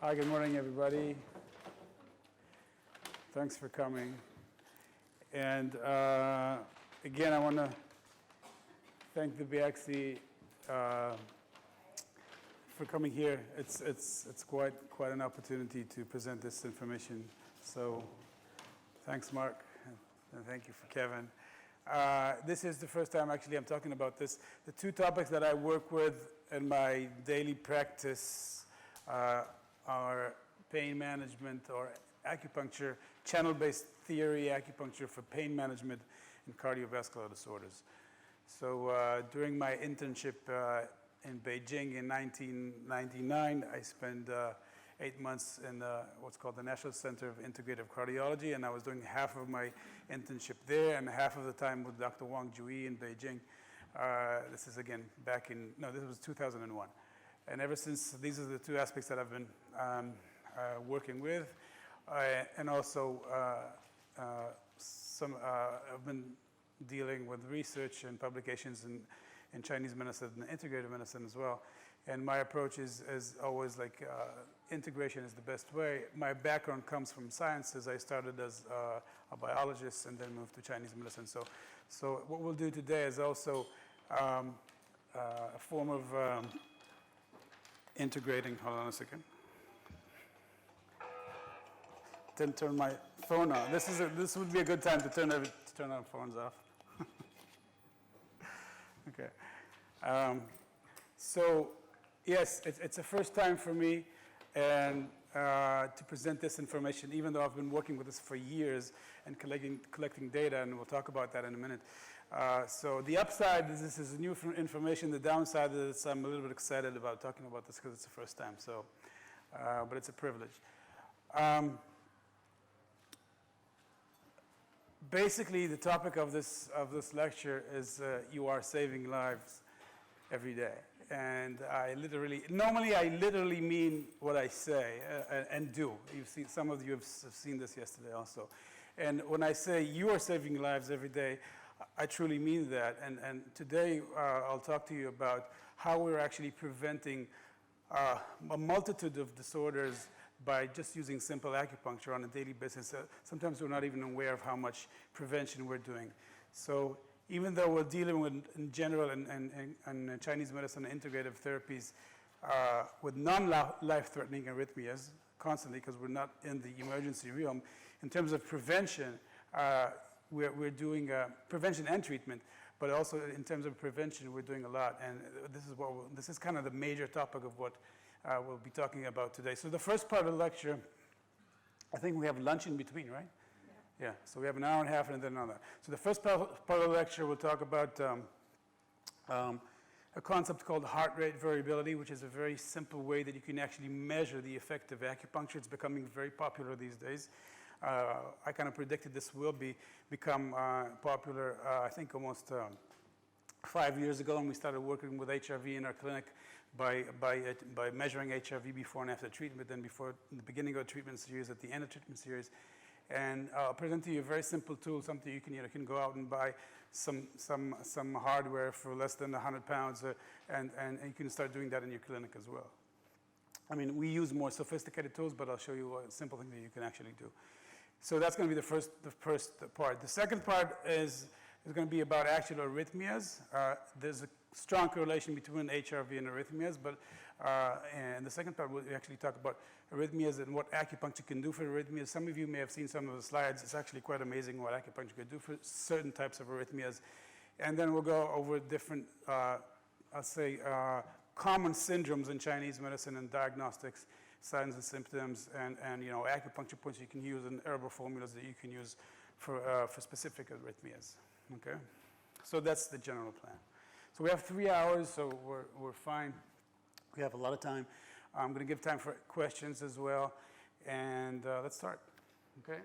Hi, good morning, everybody. Thanks for coming. And again, I want to thank the BXC for coming here. It's quite an opportunity to present this information. So thanks, Mark, and thank you for Kevin. This is the first time actually I'm talking about this. The two topics that I work with in my daily practice are pain management or acupuncture, channel-based theory acupuncture for pain management and cardiovascular disorders. So during my internship in Beijing in 1999, I spent 8 months in what's called the National Center of Integrative Cardiology, and I was doing half of my internship there and half of the time with Dr. Wang Jui in Beijing. This is again back in, no, this was 2001. And ever since, these are the two aspects that I've been working with. And also, I've been dealing with research and publications in Chinese medicine and integrative medicine as well. And my approach is always like integration is the best way. My background comes from sciences. I started as a biologist and then moved to Chinese medicine. So what we'll do today is also a form of integrating. Hold on a second. Didn't turn my phone on. This would be a good time to turn our phones off. Okay. So yes, it's a first time for me, and to present this information, even though I've been working with this for years and collecting data, and we'll talk about that in a minute. So the upside is this is new information. The downside is I'm a little bit excited about talking about this because it's the first time. So, but it's a privilege. Basically, the topic of this lecture is you are saving lives every day. And normally I literally mean what I say and do. Some of you have seen this yesterday also. And when I say you are saving lives every day, I truly mean that. And today I'll talk to you about how we're actually preventing a multitude of disorders by just using simple acupuncture on a daily basis. Sometimes we're not even aware of how much prevention we're doing. So even though we're dealing with, in general, in Chinese medicine, integrative therapies with non-life-threatening arrhythmias constantly, because we're not in the emergency realm, in terms of prevention, we're doing prevention and treatment, but also in terms of prevention, we're doing a lot. And this is kind of the major topic of what we'll be talking about today. So the first part of the lecture, I think we have lunch in between, right? Yeah, so we have an hour and a half and then another. So the first part of the lecture, we'll talk about a concept called heart rate variability, which is a very simple way that you can actually measure the effect of acupuncture. It's becoming very popular these days. I kind of predicted this will become popular, I think almost 5 years ago, and we started working with HRV in our clinic by measuring HRV before and after treatment, then before the beginning of the treatment series, at the end of the treatment series. And I'll present to you a very simple tool, something you can go out and buy some hardware for less than 100 pounds, and you can start doing that in your clinic as well. I mean, we use more sophisticated tools, but I'll show you a simple thing that you can actually do. So that's going to be the first part. The second part is going to be about actual arrhythmias. There's a strong correlation between HRV and arrhythmias, but and the second part, we'll actually talk about arrhythmias and what acupuncture can do for arrhythmias. Some of you may have seen some of the slides. It's actually quite amazing what acupuncture can do for certain types of arrhythmias. And then we'll go over different, I'll say, common syndromes in Chinese medicine and diagnostics, signs and symptoms, and acupuncture points you can use and herbal formulas that you can use for specific arrhythmias. Okay, so that's the general plan. So we have 3 hours, so we're fine. We have a lot of time. I'm going to give time for questions as well, and let's start. Okay.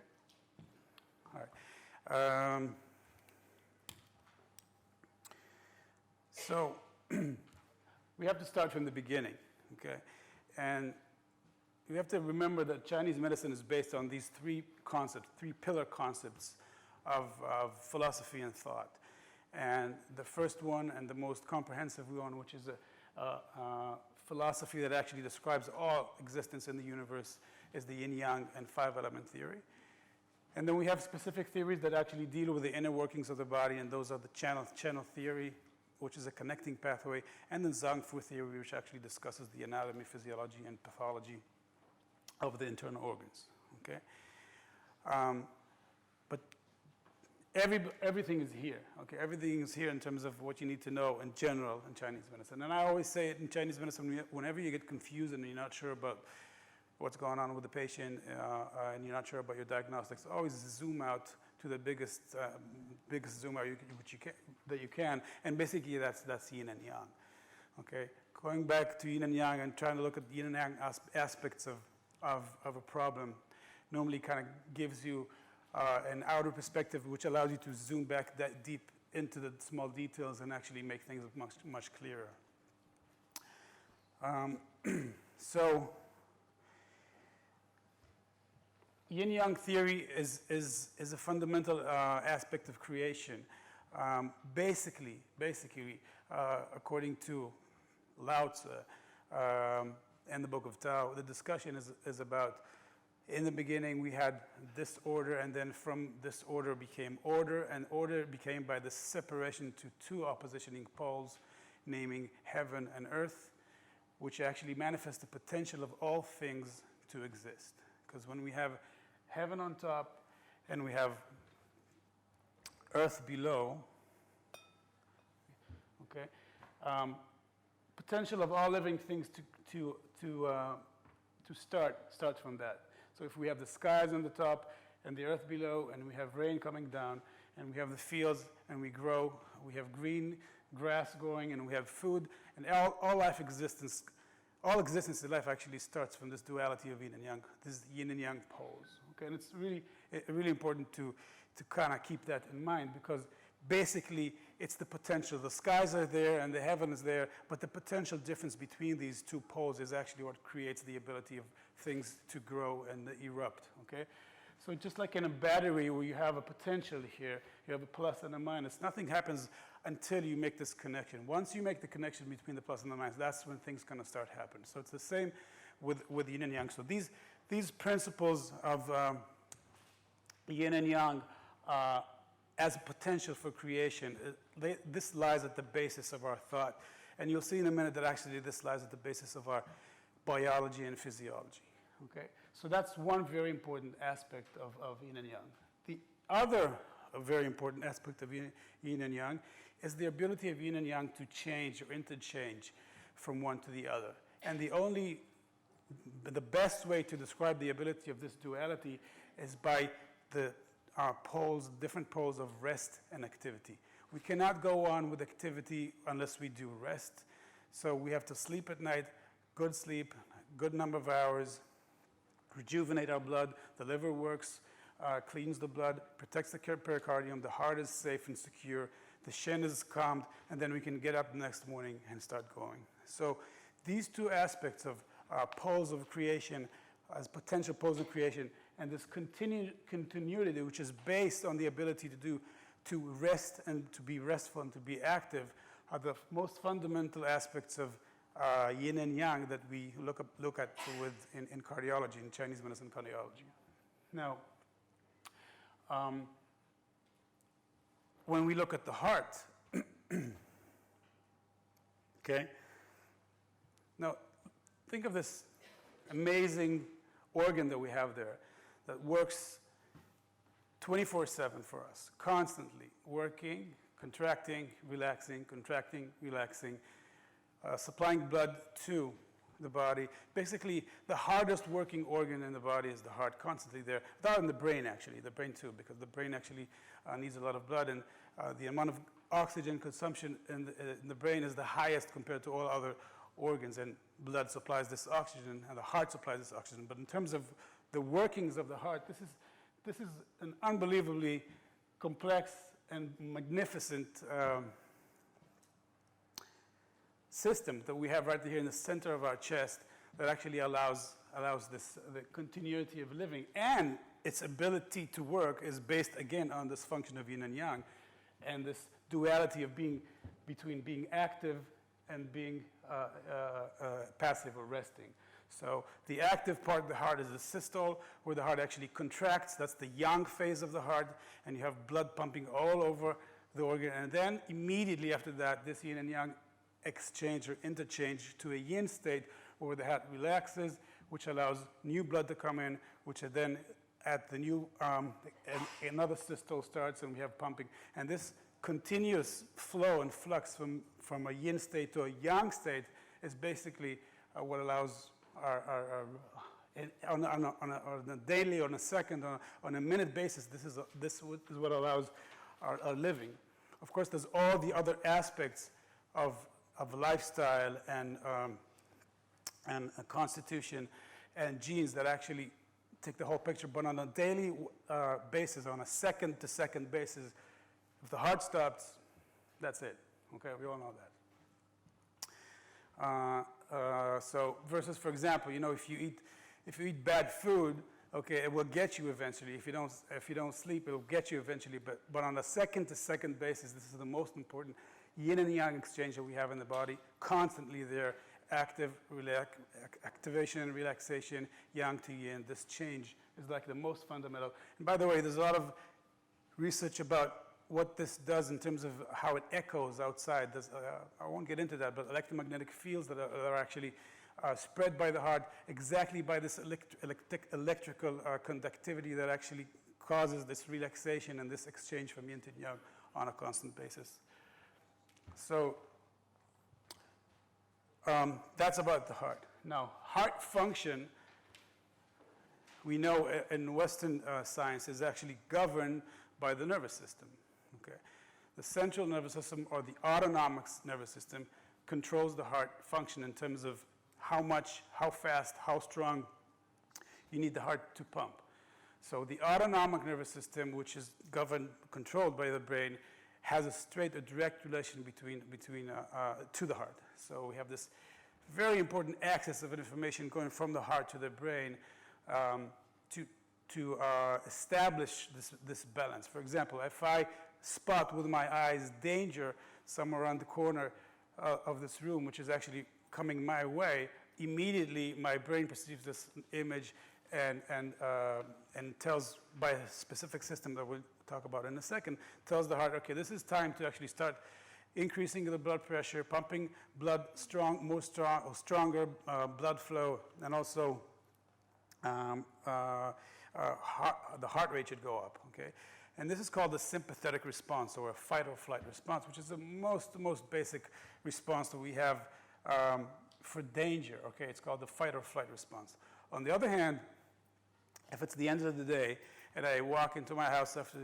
All right. So we have to start from the beginning. Okay, and we have to remember that Chinese medicine is based on these three pillar concepts of philosophy and thought. And the first one and the most comprehensive one, which is philosophy that actually describes all existence in the universe is the yin-yang and five-element theory. And then we have specific theories that actually deal with the inner workings of the body, and those are the channel theory, which is a connecting pathway, and then Zhang Fu theory, which actually discusses the anatomy, physiology, and pathology of the internal organs. Okay, but everything is here. Okay, everything is here in terms of what you need to know in general in Chinese medicine. And I always say it in Chinese medicine, whenever you get confused and you're not sure about what's going on with the patient, and you're not sure about your diagnostics, always zoom out to the biggest zoom out that you can, and basically that's yin and yang. Okay, going back to yin and yang and trying to look at yin and yang aspects of a problem normally kind of gives you an outer perspective, which allows you to zoom back that deep into the small details and actually make things much clearer. So yin-yang theory is a fundamental aspect of creation. Basically, according to Lao Tzu and the Book of Tao, the discussion is about, in the beginning we had this order, and then from this order became order, and order became by the separation to two oppositioning poles, naming heaven and earth, which actually manifest the potential of all things to exist. Because when we have heaven on top and we have earth below, okay, potential of all living things to start from that. So if we have the skies on the top and the earth below, and we have rain coming down, and we have the fields, and we grow, we have green grass growing, and we have food, and all existence in life actually starts from this duality of yin and yang, this yin and yang poles. Okay, and it's really important to kind of keep that in mind, because basically it's the potential. The skies are there and the heaven is there, but the potential difference between these two poles is actually what creates the ability of things to grow and erupt. Okay, so just like in a battery where you have a potential here, you have a plus and a minus. Nothing happens until you make this connection. Once you make the connection between the plus and the minus, that's when things kind of start happening. So it's the same with yin and yang. So these principles of yin and yang as a potential for creation, this lies at the basis of our thought. And you'll see in a minute that actually this lies at the basis of our biology and physiology. Okay? So that's one very important aspect of yin and yang. The other very important aspect of yin and yang is the ability of yin and yang to change or interchange from one to the other. And the best way to describe the ability of this duality is by different poles of rest and activity. We cannot go on with activity unless we do rest. So we have to sleep at night, good sleep, good number of hours, rejuvenate our blood, the liver works, cleans the blood, protects the pericardium, the heart is safe and secure, the shin is calmed, and then we can get up the next morning and start going. So these two aspects of poles of creation, as potential poles of creation, and this continuity, which is based on the ability to rest and to be restful and to be active, are the most fundamental aspects of yin and yang that we look at in cardiology, in Chinese medicine cardiology. Now, when we look at the heart, okay, now think of this amazing organ that we have there that works 24/7 for us, constantly working, contracting, relaxing, supplying blood to the body. Basically, the hardest working organ in the body is the heart, constantly there. That and the brain, actually, the brain too, because the brain actually needs a lot of blood, and the amount of oxygen consumption in the brain is the highest compared to all other organs, and blood supplies this oxygen, and the heart supplies this oxygen. But in terms of the workings of the heart, this is an unbelievably complex and magnificent system that we have right here in the center of our chest that actually allows the continuity of living, and its ability to work is based again on this function of yin and yang, and this duality of between being active and being passive or resting. So the active part of the heart is the systole, where the heart actually contracts. That's the yang phase of the heart, and you have blood pumping all over the organ. And then immediately after that, this yin and yang exchange or interchange to a yin state, where the heart relaxes, which allows new blood to come in, which are then at the new, another systole starts, and we have pumping. And this continuous flow and flux from a yin state to a yang state is basically what allows on a daily, on a second, on a minute basis, this is what allows our living. Of course, there's all the other aspects of lifestyle and constitution and genes that actually take the whole picture. But on a daily basis, on a second-to-second basis, if the heart stops, that's it. Okay, we all know that. So versus, for example, if you eat bad food, okay, it will get you eventually. If you don't sleep, it will get you eventually. But on a second-to-second basis, this is the most important yin and yang exchange that we have in the body, constantly there, activation and relaxation, yang to yin. This change is like the most fundamental. And by the way, there's a lot of research about what this does in terms of how it echoes outside. I won't get into that, but electromagnetic fields that are actually spread by the heart exactly by this electrical conductivity that actually causes this relaxation and this exchange from yin to yang on a constant basis. So that's about the heart. Now, heart function, we know in Western science, is actually governed by the nervous system. Okay? The central nervous system, or the autonomic nervous system, controls the heart function in terms of how much, how fast, how strong you need the heart to pump. So the autonomic nervous system, which is governed, controlled by the brain, has a direct relation to the heart. So we have this very important axis of information going from the heart to the brain to establish this balance. For example, if I spot with my eyes danger somewhere around the corner of this room, which is actually coming my way, immediately my brain perceives this image and tells, by a specific system that we'll talk about in a second, tells the heart, okay, this is time to actually start increasing the blood pressure, pumping blood stronger blood flow, and also the heart rate should go up, okay? And this is called the sympathetic response, or a fight or flight response, which is the most basic response that we have for danger, okay? It's called the fight or flight response. On the other hand, if it's the end of the day, and I walk into my house after,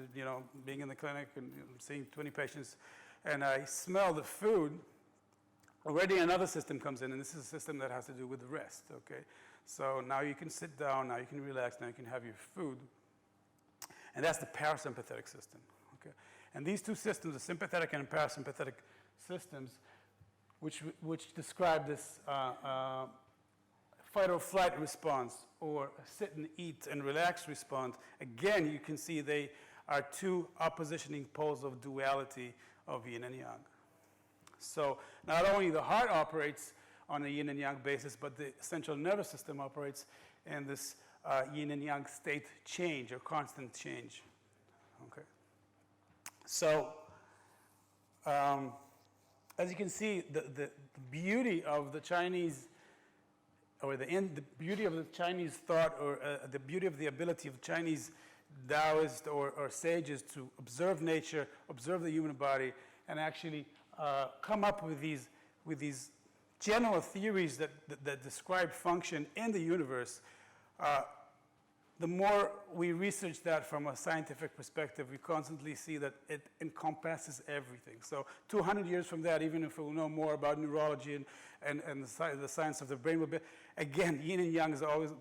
being in the clinic and seeing 20 patients, and I smell the food, already another system comes in, and this is a system that has to do with rest, okay? So now you can sit down, now you can relax, now you can have your food. And that's the parasympathetic system, okay? And these two systems, the sympathetic and parasympathetic systems, which describe this fight or flight response, or sit and eat and relax response, again, you can see they are two oppositioning poles of duality of yin and yang. So not only the heart operates on a yin and yang basis, but the central nervous system operates in this yin and yang state change, or constant change. Okay. So as you can see, the beauty of the Chinese, or the beauty of the Chinese thought, or the beauty of the ability of Chinese Taoists or sages to observe nature, observe the human body, and actually come up with these general theories that describe function in the universe. The more we research that from a scientific perspective, we constantly see that it encompasses everything. So 200 years from that, even if we'll know more about neurology and the science of the brain, will be, again, yin and yang are always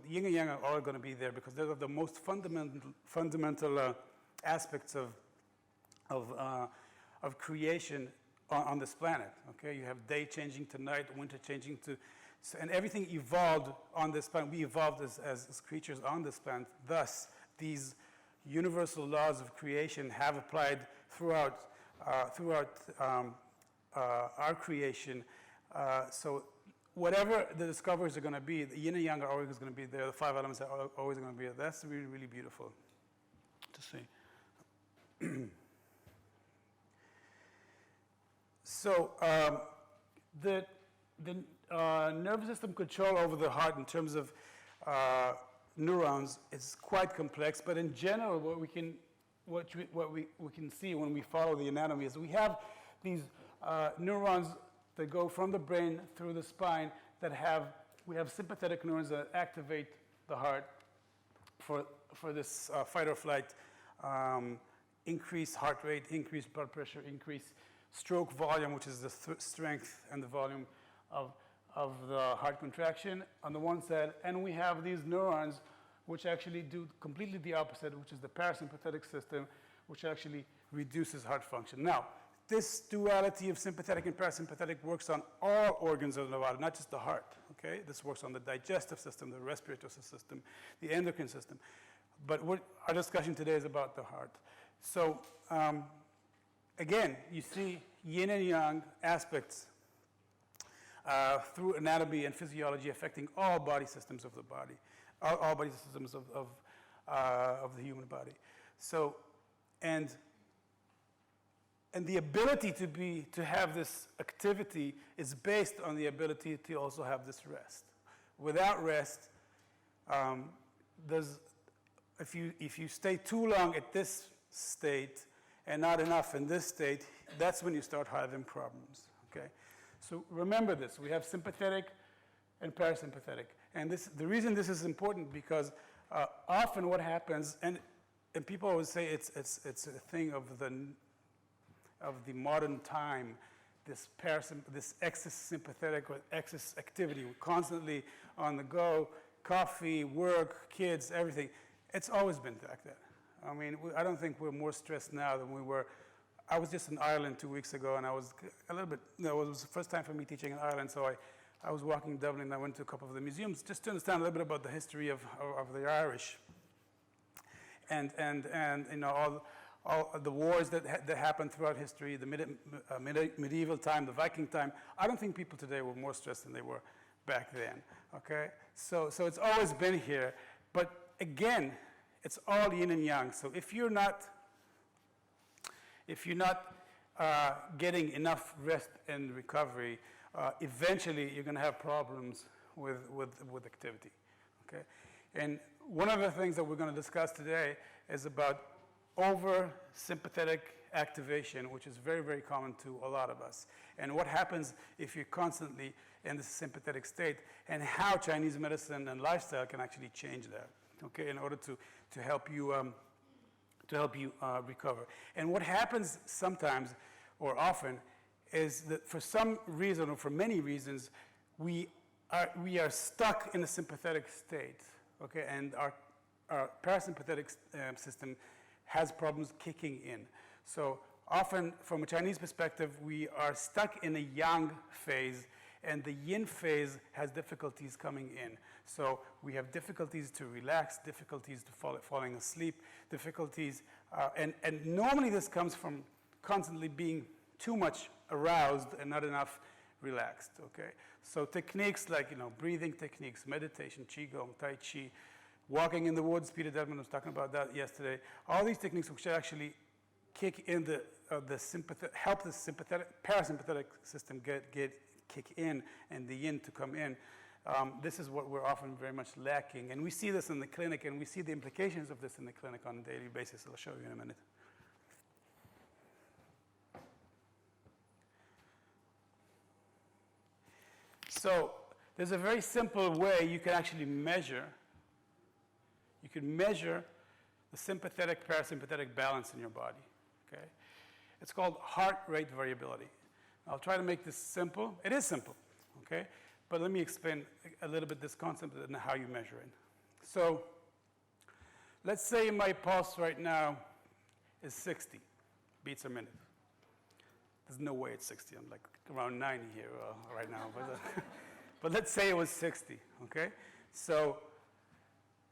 going to be there, because they're the most fundamental aspects of creation on this planet. Okay, you have day changing to night, winter changing to. And everything evolved on this planet. We evolved as creatures on this planet. Thus, these universal laws of creation have applied throughout our creation, So whatever the discoveries are going to be, the yin and yang are always going to be there. The 5 elements are always going to be there. That's really, really beautiful to see. So the nervous system control over the heart in terms of neurons is quite complex, but in general, what we can see when we follow the anatomy is we have these neurons that go from the brain through the spine we have sympathetic neurons that activate the heart for this fight or flight, increase heart rate, increase blood pressure, increase stroke volume, which is the strength and the volume of the heart contraction on the one side, and we have these neurons which actually do completely the opposite, which is the parasympathetic system, which actually reduces heart function. Now, this duality of sympathetic and parasympathetic works on all organs of the body, not just the heart, okay? This works on the digestive system, the respiratory system, the endocrine system. But our discussion today is about the heart. So, again, you see yin and yang aspects through anatomy and physiology affecting all body systems of the body, all body systems of the human body. So, and the ability to have this activity is based on the ability to also have this rest. Without rest, if you stay too long at this state and not enough in this state, that's when you start having problems, okay? So remember this, we have sympathetic and parasympathetic. And the reason this is important because often what happens, and people always say it's a thing of the modern time, this excess sympathetic or excess activity, we're constantly on the go, coffee, work, kids, everything. It's always been like that. I mean, I don't think we're more stressed now than we were. I was just in Ireland 2 weeks ago, and I was a little bit, it was the first time for me teaching in Ireland, so I was walking Dublin, and I went to a couple of the museums just to understand a little bit about the history of the Irish. And you know, all the wars that happened throughout history, the medieval time, the Viking time. I don't think people today were more stressed than they were back then, okay? So it's always been here, but again, it's all yin and yang. So if you're not getting enough rest and recovery, eventually you're going to have problems with activity, okay? And one of the things that we're going to discuss today is about over-sympathetic activation, which is very, very common to a lot of us. And what happens if you're constantly in this sympathetic state, and how Chinese medicine and lifestyle can actually change that, okay, in order to help you recover. And what happens sometimes, or often, is that for some reason, or for many reasons, we are stuck in a sympathetic state, okay, and our parasympathetic system has problems kicking in. So often, from a Chinese perspective, we are stuck in a yang phase, and the yin phase has difficulties coming in. So we have difficulties to relax, difficulties to falling asleep, difficulties, and normally this comes from constantly being too much aroused and not enough relaxed, okay? So techniques like, you know, breathing techniques, meditation, qigong, tai chi, walking in the woods, Peter Dedman was talking about that yesterday. All these techniques which actually kick in help the parasympathetic system kick in and the yin to come in. This is what we're often very much lacking. And we see this in the clinic, and we see the implications of this in the clinic on a daily basis. I'll show you in a minute. So there's a very simple way you can actually measure. You can measure the sympathetic, parasympathetic balance in your body, okay? It's called heart rate variability. I'll try to make this simple. It is simple, okay? But let me explain a little bit this concept and how you measure it. So let's say my pulse right now is 60 beats a minute. There's no way it's 60. I'm like around 90 here right now. But let's say it was 60, okay? So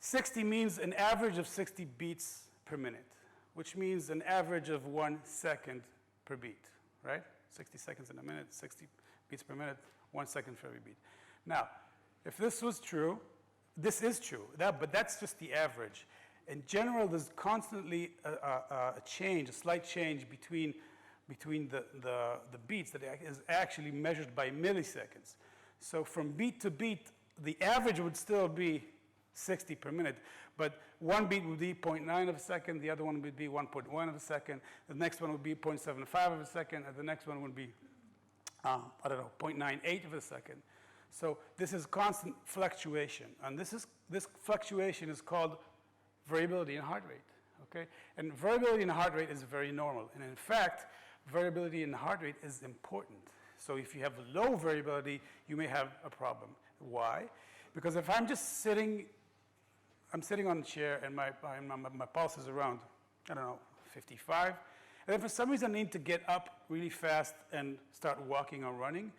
60 means an average of 60 beats per minute, which means an average of 1 second per beat, right? 60 seconds in a minute, 60 beats per minute, 1 second for every beat. Now, if this was true, this is true, but that's just the average. In general, there's constantly a change, a slight change between the beats that is actually measured by milliseconds. So from beat to beat, the average would still be 60 per minute, but one beat would be 0.9 of a second, the other one would be 1.1 of a second, the next one would be 0.75 of a second, and the next one would be, 0.98 of a second. So this is constant fluctuation, and this fluctuation is called variability in heart rate, okay? And variability in heart rate is very normal, and in fact, variability in heart rate is important. So if you have low variability, you may have a problem. Why? Because if I'm just sitting on a chair and my pulse is around, 55, and if for some reason I need to get up really fast and start walking or running,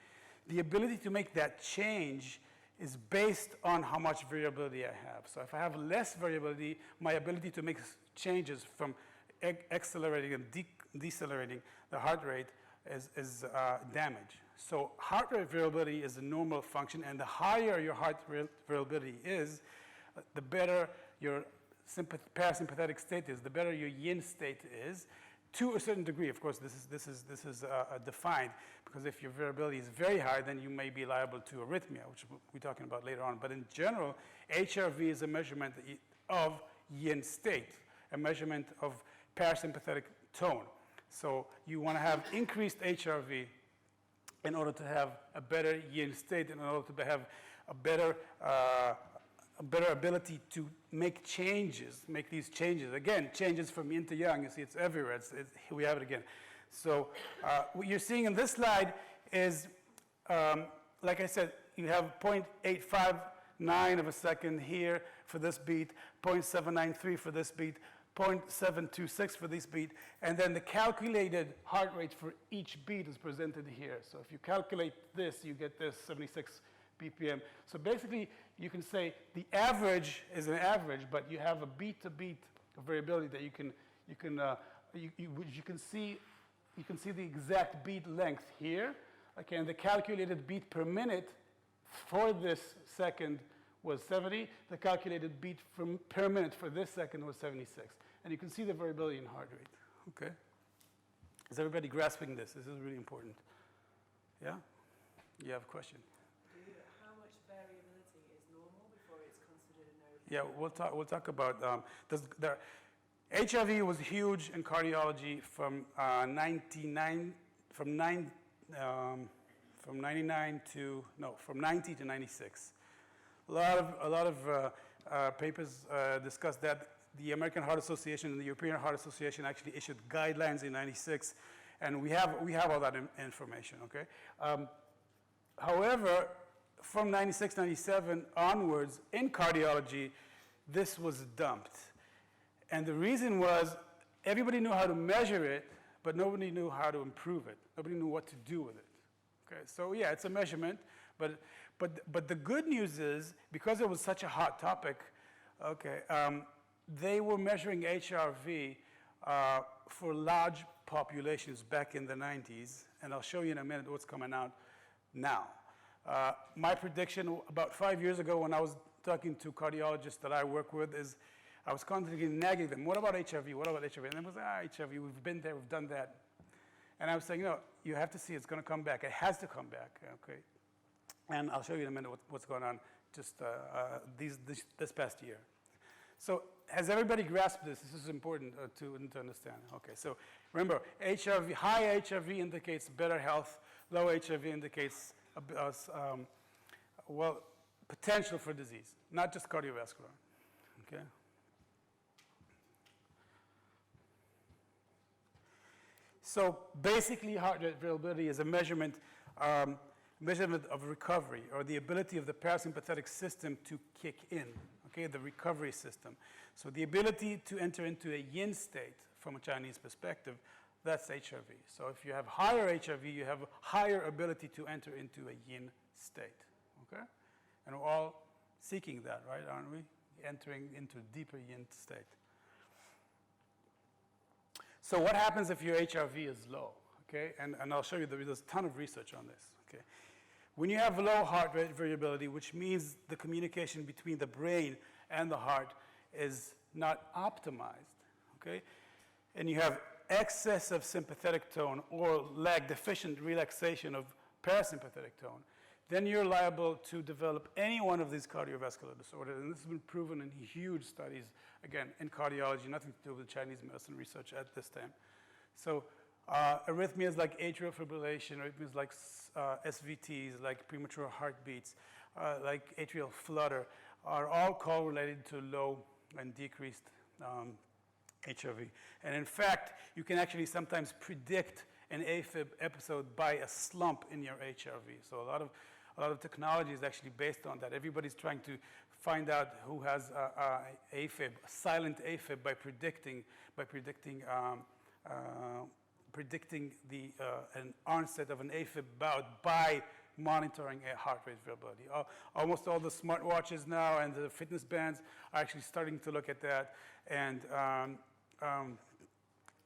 the ability to make that change is based on how much variability I have. So if I have less variability, my ability to make changes from accelerating and decelerating the heart rate is damaged. So heart rate variability is a normal function, and the higher your heart rate variability is, the better your parasympathetic state is, the better your yin state is, to a certain degree. Of course, this is defined, because if your variability is very high, then you may be liable to arrhythmia, which we'll be talking about later on. But in general, HRV is a measurement of yin state, a measurement of parasympathetic tone. So you want to have increased HRV in order to have a better yin state, in order to have a better ability to make changes, make these changes. Again, changes from yin to yang. You see, it's everywhere. Here we have it again. So what you're seeing in this slide is, like I said, you have 0.859 of a second here for this beat, 0.793 for this beat, 0.726 for this beat, and then the calculated heart rate for each beat is presented here. So if you calculate this, you get this 76 BPM. So basically, you can say the average is an average, but you have a beat-to-beat variability that you can see the exact beat length here. Okay, and the calculated beat per minute for this second was 70. The calculated beat per minute for this second was 76. And you can see the variability in heart rate. Okay? Is everybody grasping this? This is really important. Yeah? You have a question? How much variability is normal before it's considered an Yeah, we'll talk about HRV was huge in cardiology from 90 to 96. A lot of papers discuss that. The American Heart Association and the European Heart Association actually issued guidelines in 96, and we have all that information, okay? However, from 96, 97 onwards, in cardiology, this was dumped. And the reason was everybody knew how to measure it, but nobody knew how to improve it. Nobody knew what to do with it. Okay, so yeah, it's a measurement, but the good news is, because it was such a hot topic, okay, they were measuring HRV for large populations back in the 90s, and I'll show you in a minute what's coming out now. My prediction about 5 years ago when I was talking to cardiologists that I work with is I was constantly nagging them, what about HRV, what about HRV? And they was HRV, we've been there, we've done that. And I was saying, you have to see it's going to come back. It has to come back, okay? And I'll show you in a minute what's going on just this past year. So has everybody grasped this? This is important to understand. Okay, so remember, HRV, high HRV indicates better health. Low HRV indicates, potential for disease, not just cardiovascular, okay? So basically, heart rate variability is a measurement of recovery, or the ability of the parasympathetic system to kick in, okay, the recovery system. So the ability to enter into a yin state from a Chinese perspective, that's HRV. So if you have higher HRV, you have a higher ability to enter into a yin state, okay? And we're all seeking that, right, aren't we? Entering into a deeper yin state. So what happens if your HRV is low, okay? And I'll show you, there's a ton of research on this, okay? When you have low heart rate variability, which means the communication between the brain and the heart is not optimized, okay? And you have excess of sympathetic tone or lag deficient relaxation of parasympathetic tone, then you're liable to develop any one of these cardiovascular disorders. And this has been proven in huge studies, again, in cardiology, nothing to do with Chinese medicine research at this time. So arrhythmias like atrial fibrillation, arrhythmias like SVTs, like premature heartbeats, like atrial flutter, are all correlated to low and decreased HRV. And in fact, you can actually sometimes predict an AFib episode by a slump in your HRV. So a lot of technology is actually based on that. Everybody's trying to find out who has AFib, silent AFib, by predicting an onset of an AFib bout by monitoring a heart rate variability. Almost all the smartwatches now and the fitness bands are actually starting to look at that. And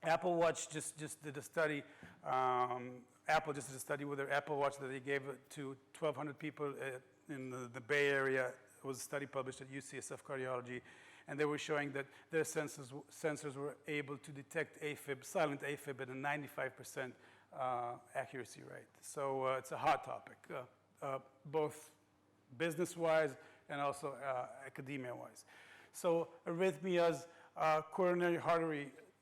Apple Watch just did a study. Apple just did a study with their Apple Watch that they gave to 1,200 people in the Bay Area. It was a study published at UCSF Cardiology. And they were showing that their sensors were able to detect AFib, silent AFib, at a 95% accuracy rate. So it's a hot topic, both business-wise and also academia-wise. So arrhythmias, coronary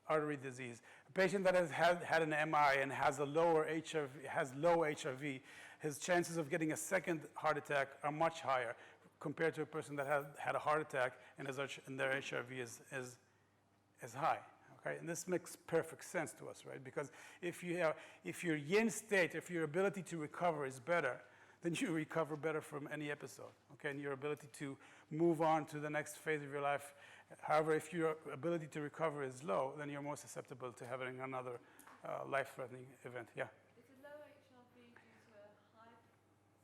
artery disease. A patient that has had an MI and has a lower HRV, has low HRV, his chances of getting a second heart attack are much higher compared to a person that had a heart attack and their HRV is high. Okay? And this makes perfect sense to us, right? Because if your yin state, if your ability to recover is better, then you recover better from any episode, okay? And your ability to move on to the next phase of your life. However, if your ability to recover is low, then you're more susceptible to having another life-threatening event. Yeah? Is a low HRV due to a high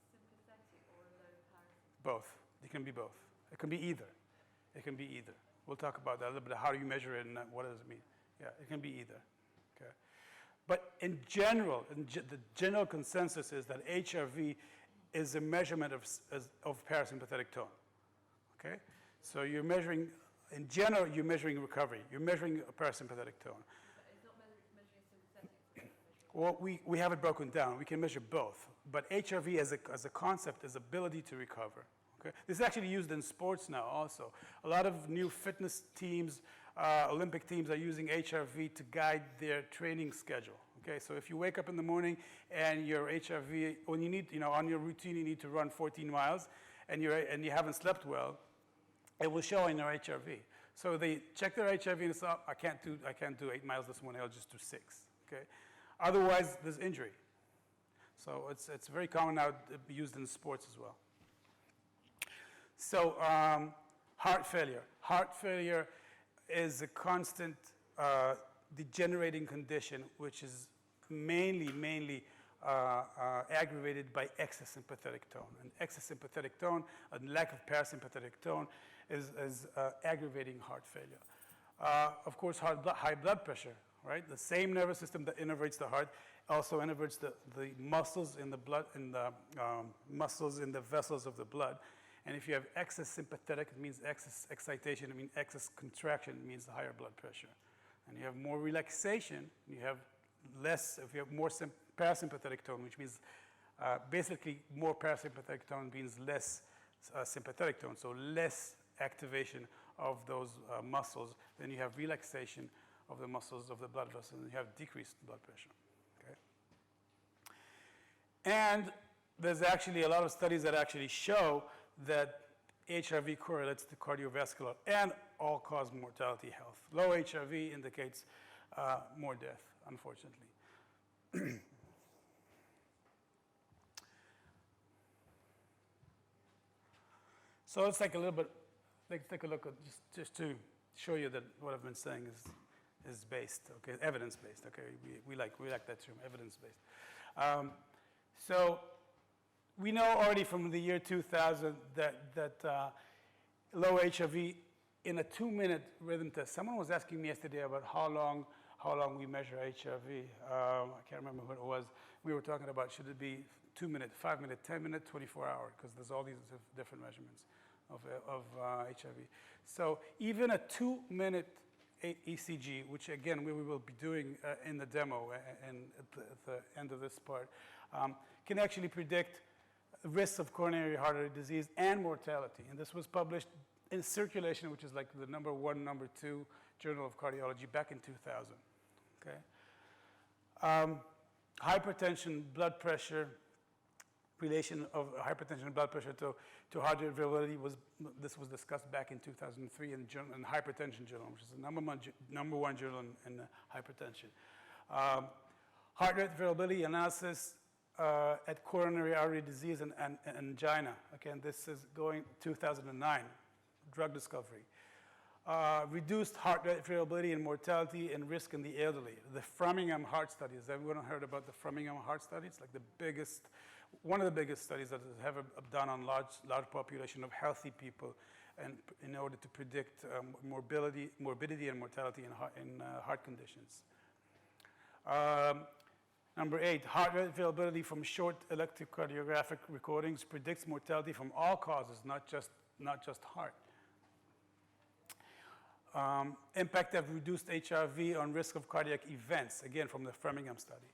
sympathetic or a low parasympathetic? Both. It can be both. It can be either. It can be either. We'll talk about that a little bit. How do you measure it and what does it mean? Yeah, it can be either. Okay. But in general, the general consensus is that HRV is a measurement of parasympathetic tone. Okay? So you're measuring, in general, you're measuring recovery. You're measuring a parasympathetic tone. But it's not measuring sympathetic. Well, we have it broken down. We can measure both. But HRV as a concept is ability to recover. Okay? This is actually used in sports now also. A lot of new fitness teams, Olympic teams are using HRV to guide their training schedule. Okay, so if you wake up in the morning and your HRV, when you need, on your routine you need to run 14 miles and you haven't slept well, it will show in your HRV. So they check their HRV and say, I can't do 8 miles this morning, I'll just do 6. Okay, otherwise there's injury. So it's very common now to be used in sports as well. So heart failure. Heart failure is a constant degenerating condition, which is mainly aggravated by excess sympathetic tone. And excess sympathetic tone, a lack of parasympathetic tone, is aggravating heart failure. Of course, high blood pressure, right? The same nervous system that innervates the heart also innervates the muscles in the blood, muscles in the vessels of the blood. And if you have excess sympathetic, it means excess excitation, it means excess contraction, it means higher blood pressure. And you have more relaxation, you have less, if you have more parasympathetic tone, which means basically more parasympathetic tone means less sympathetic tone, so less activation of those muscles, then you have relaxation of the muscles of the blood vessels, and you have decreased blood pressure. Okay? And there's actually a lot of studies that actually show that HRV correlates to cardiovascular and all-cause mortality health. Low HRV indicates more death, unfortunately. So let's take a little bit, let's take a look at just to show you that what I've been saying is based, okay, evidence-based. Okay, we like that term, evidence-based. So we know already from the year 2000 that low HRV in a 2-minute rhythm test. Someone was asking me yesterday about how long we measure HRV. I can't remember what it was. We were talking about should it be 2-minute, 5-minute, 10-minute, 24-hour, because there's all these different measurements of HIV. So even a 2-minute ECG, which again we will be doing in the demo and at the end of this part, can actually predict risks of coronary artery disease and mortality. And this was published in Circulation, which is like the number 1, number 2 journal of cardiology back in 2000. Okay. Hypertension, blood pressure, relation of hypertension and blood pressure to heart rate variability this was discussed back in 2003 in Hypertension Journal, which is the number one journal in hypertension. Heart rate variability analysis at coronary artery disease and angina. Again, this is going 2009, drug discovery. Reduced heart rate variability and mortality and risk in the elderly. The Framingham Heart Study. Has everyone heard about the Framingham Heart Study? It's like one of the biggest studies that is ever done on large population of healthy people, and in order to predict morbidity and mortality in heart conditions. Number 8, heart rate variability from short electrocardiographic recordings predicts mortality from all causes, not just heart. Impact of reduced HRV on risk of cardiac events, again from the Framingham study.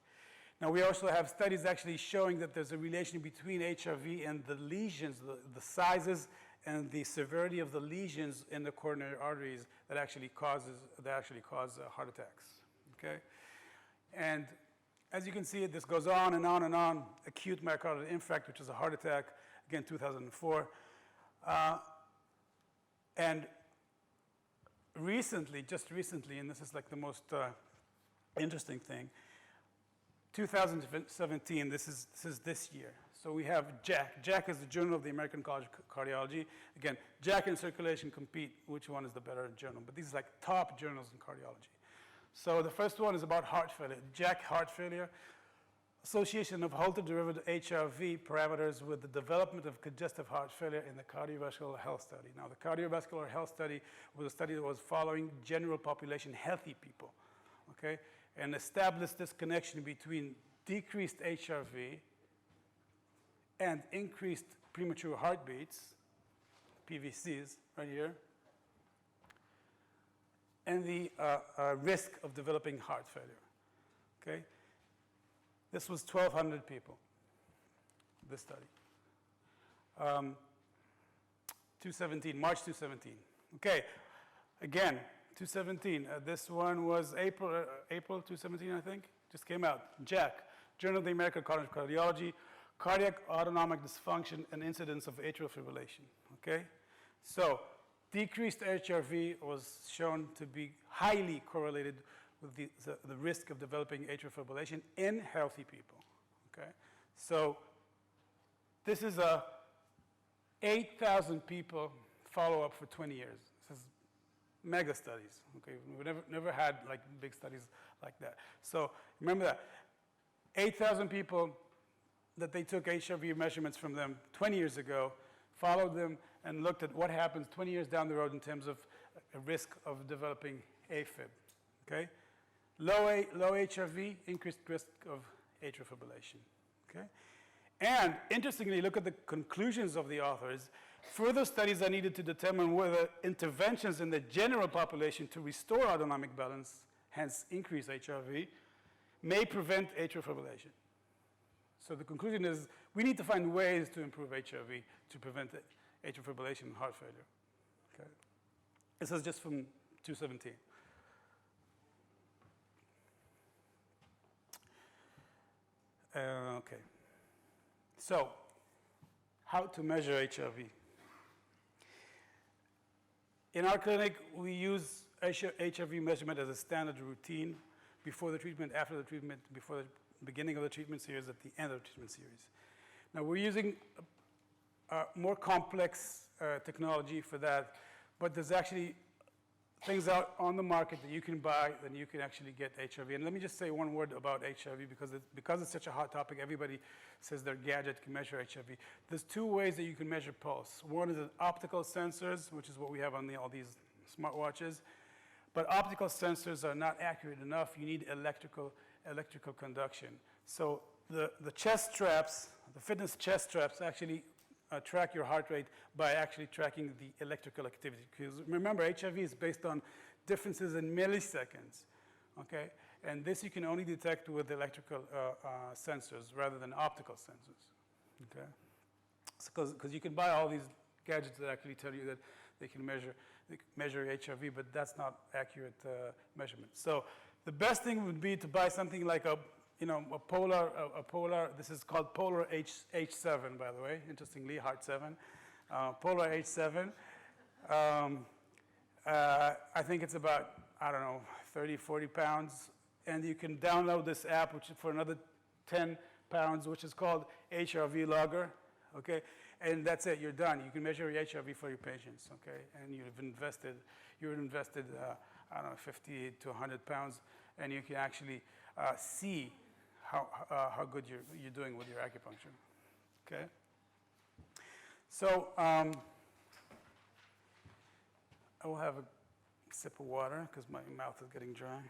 Now we also have studies actually showing that there's a relation between HRV and the lesions, the sizes and the severity of the lesions in the coronary arteries that actually cause heart attacks. Okay, and as you can see, this goes on and on and on. Acute myocardial infarct, which is a heart attack, again 2004, and just recently, and this is like the most interesting thing, 2017, this is this year. So we have JACC. JACC is the Journal of the American College of Cardiology. Again, JACC and Circulation compete, which one is the better journal, but these are like top journals in cardiology. So the first one is about heart failure. JACC heart failure, association of Holter-derivative HRV parameters with the development of congestive heart failure in the cardiovascular health study. Now, the cardiovascular health study was a study that was following general population healthy people, okay, and established this connection between decreased HRV and increased premature heartbeats, PVCs, right here, and the risk of developing heart failure, okay? This was 1,200 people, this study. 2017, March 2017. Okay, again, 2017. This one was April 2017, I think. Just came out. JACC, Journal of the American College of Cardiology, Cardiac Autonomic Dysfunction and Incidence of Atrial Fibrillation. Okay, so decreased HRV was shown to be highly correlated with the risk of developing atrial fibrillation in healthy people, okay? So this is a 8,000 people follow-up for 20 years. This is mega studies, okay? We've never had like big studies like that. So remember that, 8,000 people that they took HRV measurements from them 20 years ago, followed them and looked at what happens 20 years down the road in terms of a risk of developing AFib, okay? Low HRV, increased risk of atrial fibrillation, okay? And interestingly, look at the conclusions of the authors. Further studies are needed to determine whether interventions in the general population to restore autonomic balance, hence increase HRV, may prevent atrial fibrillation. So the conclusion is we need to find ways to improve HRV to prevent atrial fibrillation and heart failure, okay? This is just from 2017. Okay, so how to measure HRV? In our clinic, we use HRV measurement as a standard routine before the treatment, after the treatment, before the beginning of the treatment series, at the end of the treatment series. Now, we're using more complex technology for that, but there's actually things out on the market that you can buy, then you can actually get HRV. And let me just say one word about HRV because it's such a hot topic. Everybody says their gadget can measure HRV. There's two ways that you can measure pulse. One is optical sensors, which is what we have on all these smartwatches. But optical sensors are not accurate enough. You need electrical conduction. So the chest straps The fitness chest straps actually track your heart rate by actually tracking the electrical activity. Because remember, HRV is based on differences in milliseconds, okay? And this you can only detect with electrical sensors rather than optical sensors, okay? Because you can buy all these gadgets that actually tell you that they can measure HRV, but that's not accurate measurement. So the best thing would be to buy something like a Polar, this is called Polar H7, by the way, interestingly, Heart 7. Polar H7. I think it's about, I don't know, 30, 40 pounds. And you can download this app, which is for another 10 pounds, which is called HRV Logger, okay? And that's it, you're done. You can measure your HRV for your patients, okay? And you've invested, I don't know, 50 to 100 pounds, and you can actually see how good you're doing with your acupuncture, okay? So I will have a sip of water because my mouth is getting dry.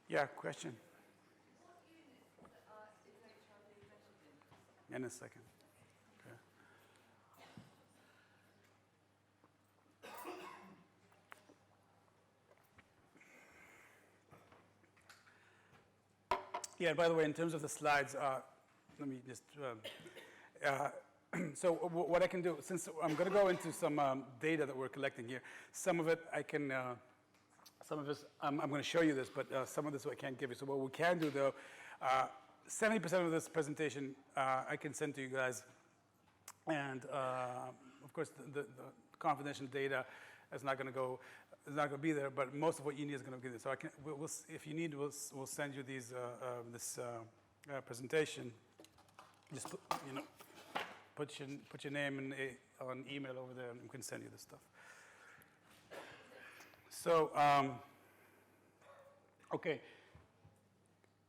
Yeah, question? What units is HRV measured in? In a second. Okay. Yeah, by the way, in terms of the slides, let me just, so what I can do, since I'm going to go into some data that we're collecting here, some of it I can, some of this, I'm going to show you this, but some of this I can't give you. So what we can do, though, 70% of this presentation I can send to you guys. And, of course, the confidential data is not going to be there, but most of what you need is going to be there. So if you need, we'll send you these, this presentation. Just put your name on email over there, and we can send you this stuff. So, okay.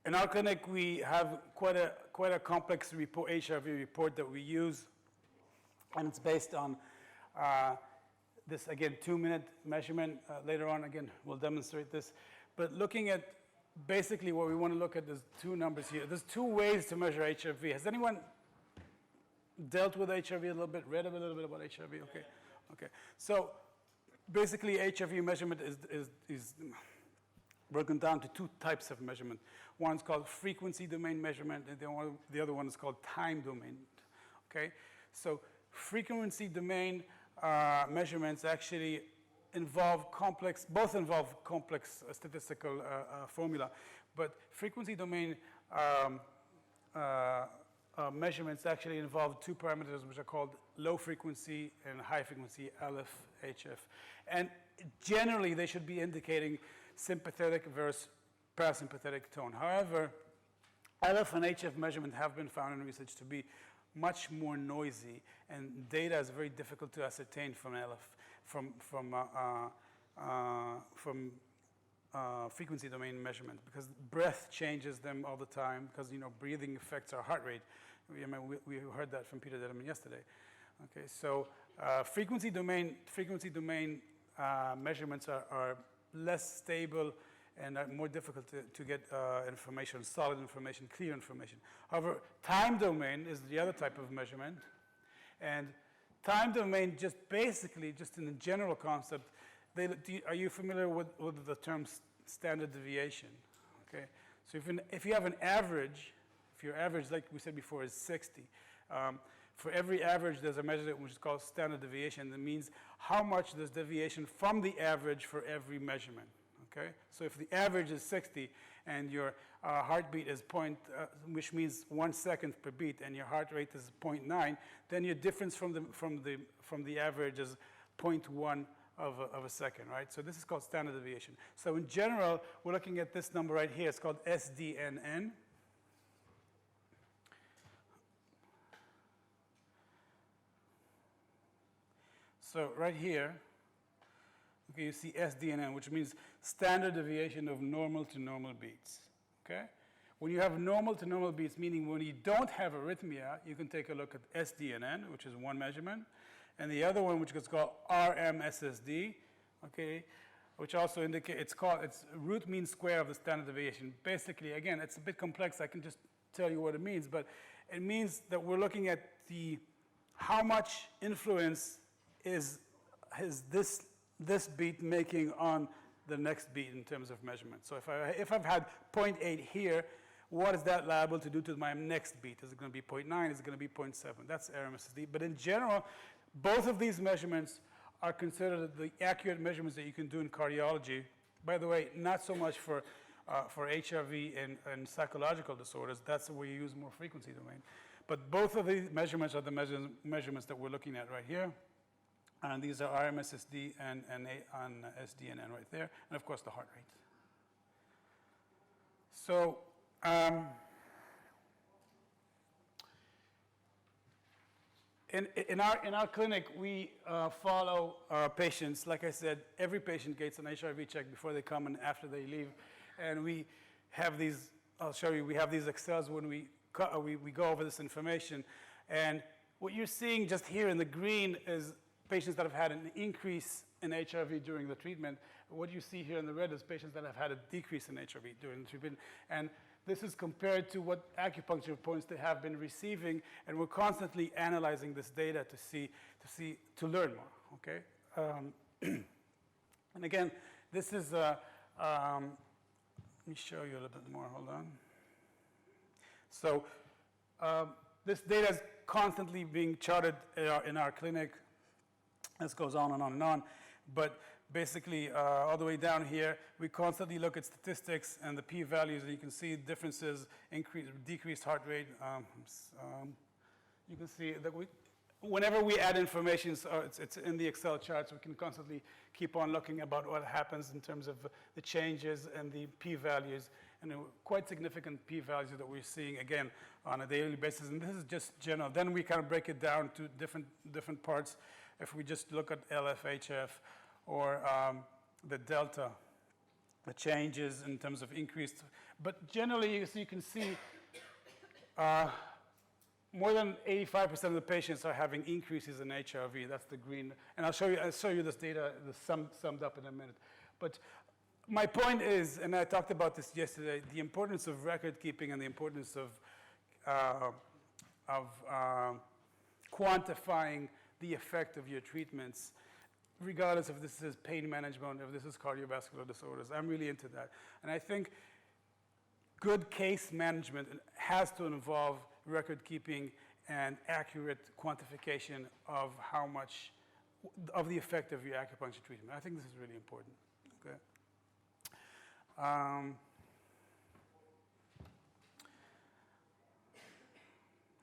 In our clinic, we have quite a complex report, HRV report that we use, and it's based on this, again, 2-minute measurement. Later on, again, we'll demonstrate this. But looking at basically what we want to look at, there's 2 numbers here. There's 2 ways to measure HRV. Has anyone dealt with HRV a little bit, read a little bit about HRV? Okay. Okay. So basically, HRV measurement is broken down to 2 types of measurement. One's called frequency domain measurement, and the other one is called time domain. Okay? So frequency domain measurements actually both involve complex statistical formula, but frequency domain measurements actually involve 2 parameters, which are called low frequency and high frequency, LF, HF. And generally, they should be indicating sympathetic versus parasympathetic tone. However, LF and HF measurement have been found in research to be much more noisy, and data is very difficult to ascertain from LF, from frequency domain measurement, because breath changes them all the time, because breathing affects our heart rate. We heard that from Peter Detterman yesterday. Okay, so frequency domain measurements are less stable and are more difficult to get information, solid information, clear information. However, time domain is the other type of measurement. And time domain, just in the general concept, are you familiar with the term standard deviation? Okay, so if you have an average, if your average, like we said before, is 60, for every average there's a measure which is called standard deviation. That means how much there's deviation from the average for every measurement. Okay, so if the average is 60 and your heartbeat is which means 1 second per beat, and your heart rate is 0.9, then your difference from the average is 0.1 of a second, right? So this is called standard deviation. So in general, we're looking at this number right here. It's called SDNN. So right here, okay, you see SDNN, which means standard deviation of normal to normal beats, okay? When you have normal to normal beats, meaning when you don't have arrhythmia, you can take a look at SDNN, which is one measurement, and the other one, which is called RMSSD, okay, which also indicates, it's root mean square of the standard deviation. Basically, again, it's a bit complex. I can just tell you what it means, but it means that we're looking at how much influence is this beat making on the next beat in terms of measurement. So if I've had 0.8 here, what is that liable to do to my next beat? Is it going to be 0.9? Is it going to be 0.7? That's RMSSD. But in general, both of these measurements are considered the accurate measurements that you can do in cardiology. By the way, not so much for HRV and psychological disorders. That's where you use more frequency domain. But both of these measurements are the measurements that we're looking at right here. And these are RMSSD and SDNN right there. And of course, the heart rate. So, in our clinic, we follow our patients. Like I said, every patient gets an HRV check before they come and after they leave. And we have these, I'll show you, we have these Excels when we go over this information. And what you're seeing just here in the green is patients that have had an increase in HRV during the treatment. What you see here in the red is patients that have had a decrease in HRV during the treatment. And this is compared to what acupuncture points they have been receiving, and we're constantly analyzing this data to learn more, okay? And again, this is, let me show you a little bit more, hold on. So this data is constantly being charted in our clinic. This goes on and on and on. But basically, all the way down here, we constantly look at statistics and the p-values, and you can see differences, decreased heart rate. You can see that whenever we add information, so it's in the Excel charts, we can constantly keep on looking about what happens in terms of the changes and the p-values, and quite significant p-values that we're seeing, again, on a daily basis. And this is just general. Then we kind of break it down to different parts. If we just look at LFHF or the delta, the changes in terms of increased. But generally, you can see more than 85% of the patients are having increases in HRV. That's the green. And I'll show you this data summed up in a minute. But my point is, and I talked about this yesterday, the importance of record keeping and the importance of quantifying the effect of your treatments, regardless if this is pain management, if this is cardiovascular disorders. I'm really into that. And I think good case management has to involve record keeping and accurate quantification of how much, of the effect of your acupuncture treatment. I think this is really important, okay?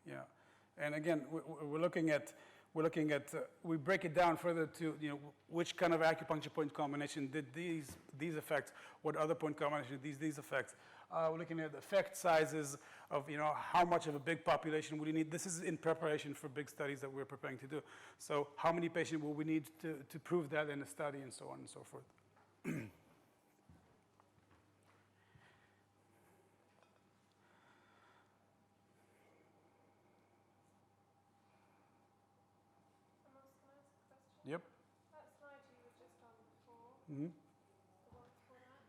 Yeah, and again, we're looking at, we break it down further to, which kind of acupuncture point combination did these effects, what other point combination did these effects. We're looking at the effect sizes of, how much of a big population would you need. This is in preparation for big studies that we're preparing to do. So how many patients will we need to prove that in a study, and so on and so forth. Yep. That slide you were just on before, Mm-hmm. the one before that?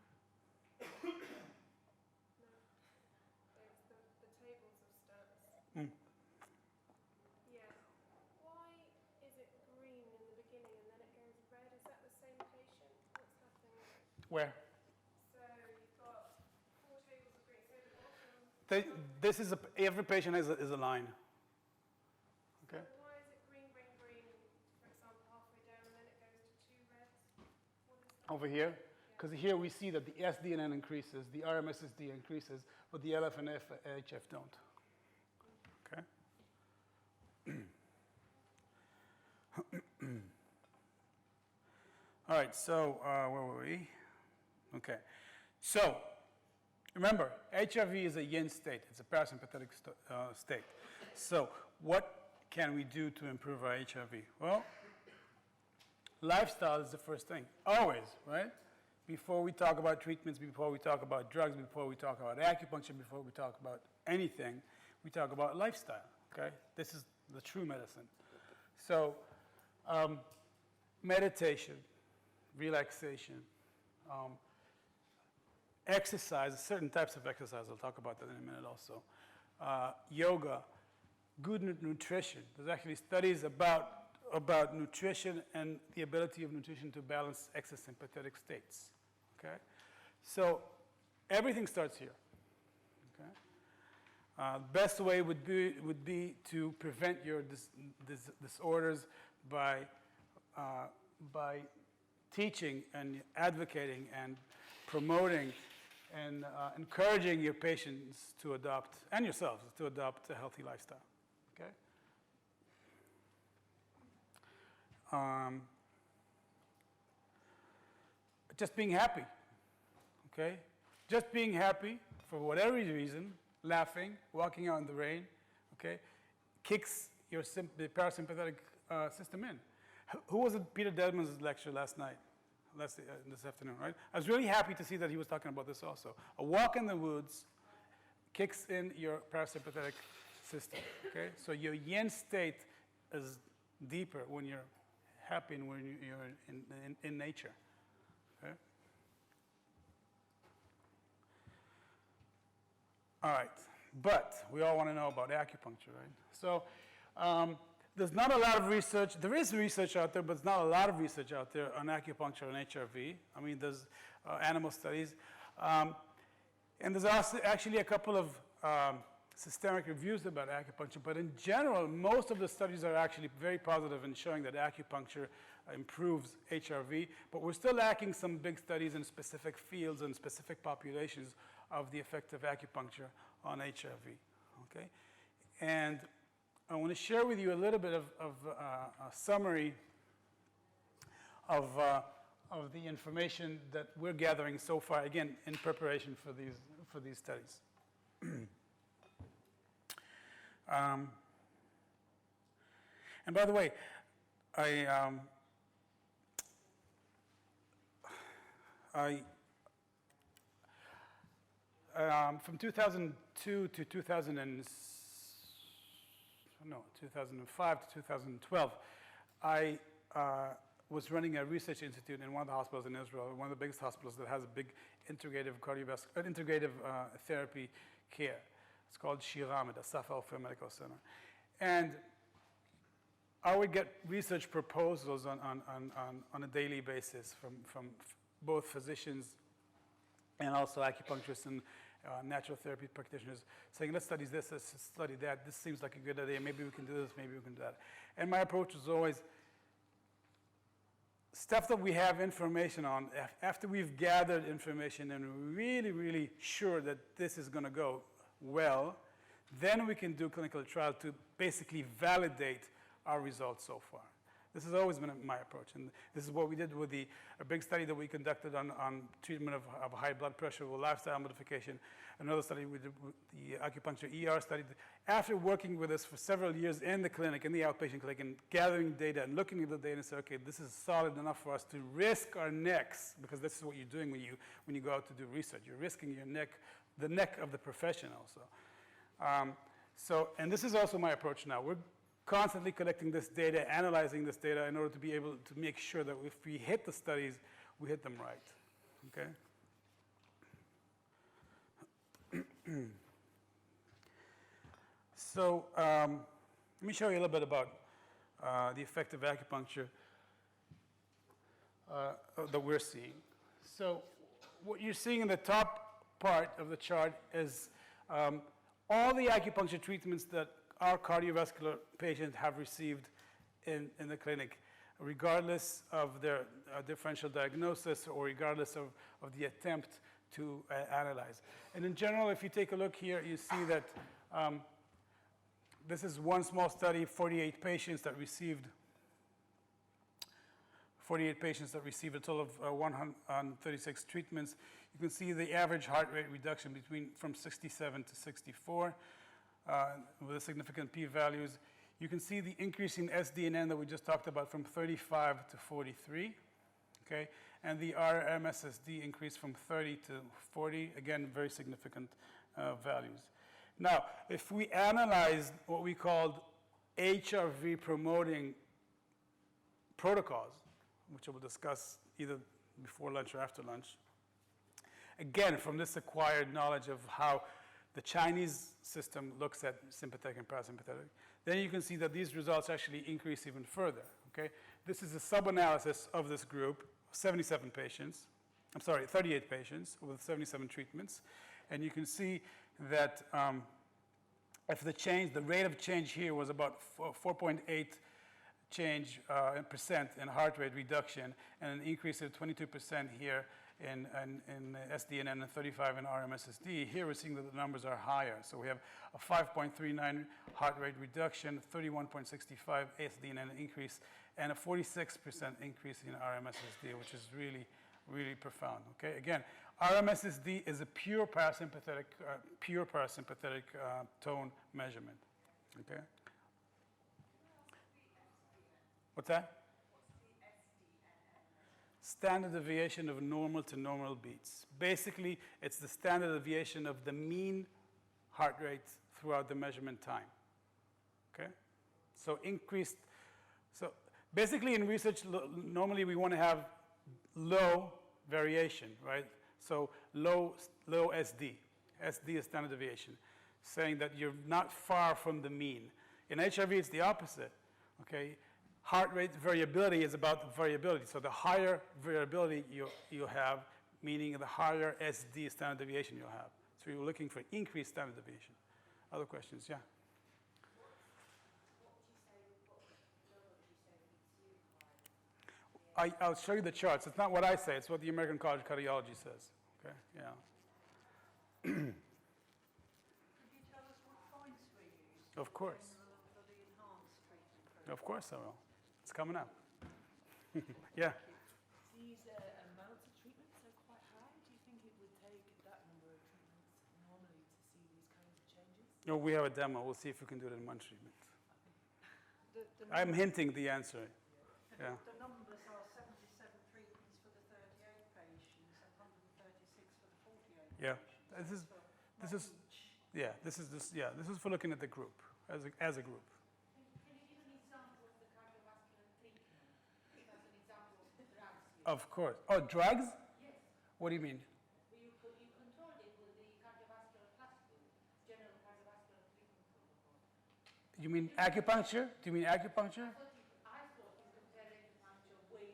No, it was the tables of stats. Mm. Yeah. Why is it green in the beginning and then it goes red? Is that the same patient? What's happening there? Where? So you've got 4 tables of green. So the bottom. This is every patient is a line. Okay. So why is it green, green, green, for example, halfway down and then it goes to 2 reds? What is that? Over here, because here we see that the SDNN increases, the RMSSD increases, but the LF and FHF don't. Okay. All right, so where were we? Okay, so remember, HRV is a yin state. It's a parasympathetic state. So what can we do to improve our HRV? Well, lifestyle is the first thing, always, right? Before we talk about treatments, before we talk about drugs, before we talk about acupuncture, before we talk about anything, we talk about lifestyle, okay? This is the true medicine. So, meditation, relaxation, exercise, certain types of exercise, I'll talk about that in a minute also. Yoga, good nutrition. There's actually studies about nutrition and the ability of nutrition to balance extrasympathetic states, okay? So everything starts here, okay? Best way would be to prevent your disorders by teaching and advocating and promoting and encouraging your patients to adopt, and yourselves, to adopt a healthy lifestyle, okay? Just being happy, okay? Just being happy for whatever reason, laughing, walking out in the rain, okay, kicks your the parasympathetic system in. Who was at Peter Dedman's lecture last night? This afternoon, right? I was really happy to see that he was talking about this also. A walk in the woods kicks in your parasympathetic system, okay? So your yin state is deeper when you're happy and when you're in nature, okay? All right, but we all want to know about acupuncture, right? So there's not a lot of research. There is research out there, but there's not a lot of research out there on acupuncture and HRV. I mean, there's animal studies. And there's also actually a couple of systemic reviews about acupuncture, but in general, most of the studies are actually very positive in showing that acupuncture improves HRV, but we're still lacking some big studies in specific fields and specific populations of the effect of acupuncture on HRV, okay? And I want to share with you a little bit of a summary of the information that we're gathering so far, again, in preparation for these studies. And by the way, from 2002 to 2005 to 2012, I was running a research institute in one of the hospitals in Israel, one of the biggest hospitals that has a big integrative therapy care. It's called Shiram at Asaf Ofer Medical Center. And I would get research proposals on a daily basis from both physicians and also acupuncturists and natural therapy practitioners saying, let's study this, let's study that, this seems like a good idea, maybe we can do this, maybe we can do that. And my approach was always, stuff that we have information on, after we've gathered information and we're really, really sure that this is going to go well, then we can do clinical trial to basically validate our results so far. This has always been my approach, and this is what we did with a big study that we conducted on treatment of high blood pressure with lifestyle modification. Another study we did with the acupuncture ER study. After working with us for several years in the clinic, in the outpatient clinic, and gathering data and looking at the data and say, okay, this is solid enough for us to risk our necks, because this is what you're doing when you go out to do research. You're risking your neck, the neck of the profession also. And this is also my approach now. We're constantly collecting this data, analyzing this data in order to be able to make sure that if we hit the studies, we hit them right, okay? So let me show you a little bit about the effect of acupuncture that we're seeing. So what you're seeing in the top part of the chart is all the acupuncture treatments that our cardiovascular patients have received in the clinic, regardless of their differential diagnosis or regardless of the attempt to analyze. And in general, if you take a look here, you see that this is one small study, 48 patients that received a total of 136 treatments. You can see the average heart rate reduction from 67 to 64. With significant p-values. You can see the increase in SDNN that we just talked about from 35 to 43, okay? And the RMSSD increased from 30 to 40, again, very significant values. Now, if we analyze what we called HRV promoting protocols, which I will discuss either before lunch or after lunch, again, from this acquired knowledge of how the Chinese system looks at sympathetic and parasympathetic, then you can see that these results actually increase even further, okay? This is a sub-analysis of this group, 77 patients, 38 patients with 77 treatments. And you can see that if the rate of change here was about 4.8 change percent in heart rate reduction, and an increase of 22% here in SDNN and 35 in RMSSD. Here we're seeing that the numbers are higher. So we have a 5.39 heart rate reduction, 31.65 SDNN increase, and a 46% increase in RMSSD, which is really, really profound. Okay, again, RMSSD is a pure parasympathetic tone measurement. Okay. What's that? Standard deviation of normal to normal beats. Basically, it's the standard deviation of the mean heart rate throughout the measurement time. Okay? So basically in research, normally we want to have low variation, right? So low SD. SD is standard deviation, saying that you're not far from the mean. In HRV, it's the opposite, okay? Heart rate variability is about variability. So the higher variability you have, meaning the higher SD standard deviation you'll have. So you're looking for increased standard deviation. Other questions? Yeah? I'll show you the charts. It's not what I say. It's what the American College of Cardiology says. Okay? Yeah. Could you tell us what points we used? Of course. For the enhanced treatment program? Of course I will. It's coming up. Yeah. These amounts of treatments are quite high. Do you think it would take that number of treatments normally to see these kinds of changes? No, we have a demo. We'll see if we can do it in one treatment. The I'm hinting the answer. Yeah. The numbers are 77 treatments for the 38 patients and 136 for the 48 Yeah. patients. This is for looking at the group as a group. Can you give an example of the cardiovascular treatment? As an example of the drugs used? Of course. Oh, drugs? Yes. What do you mean? You controlled it with the cardiovascular classical, general cardiovascular treatment protocol. You mean acupuncture? Do you mean acupuncture? I thought you compared acupuncture with...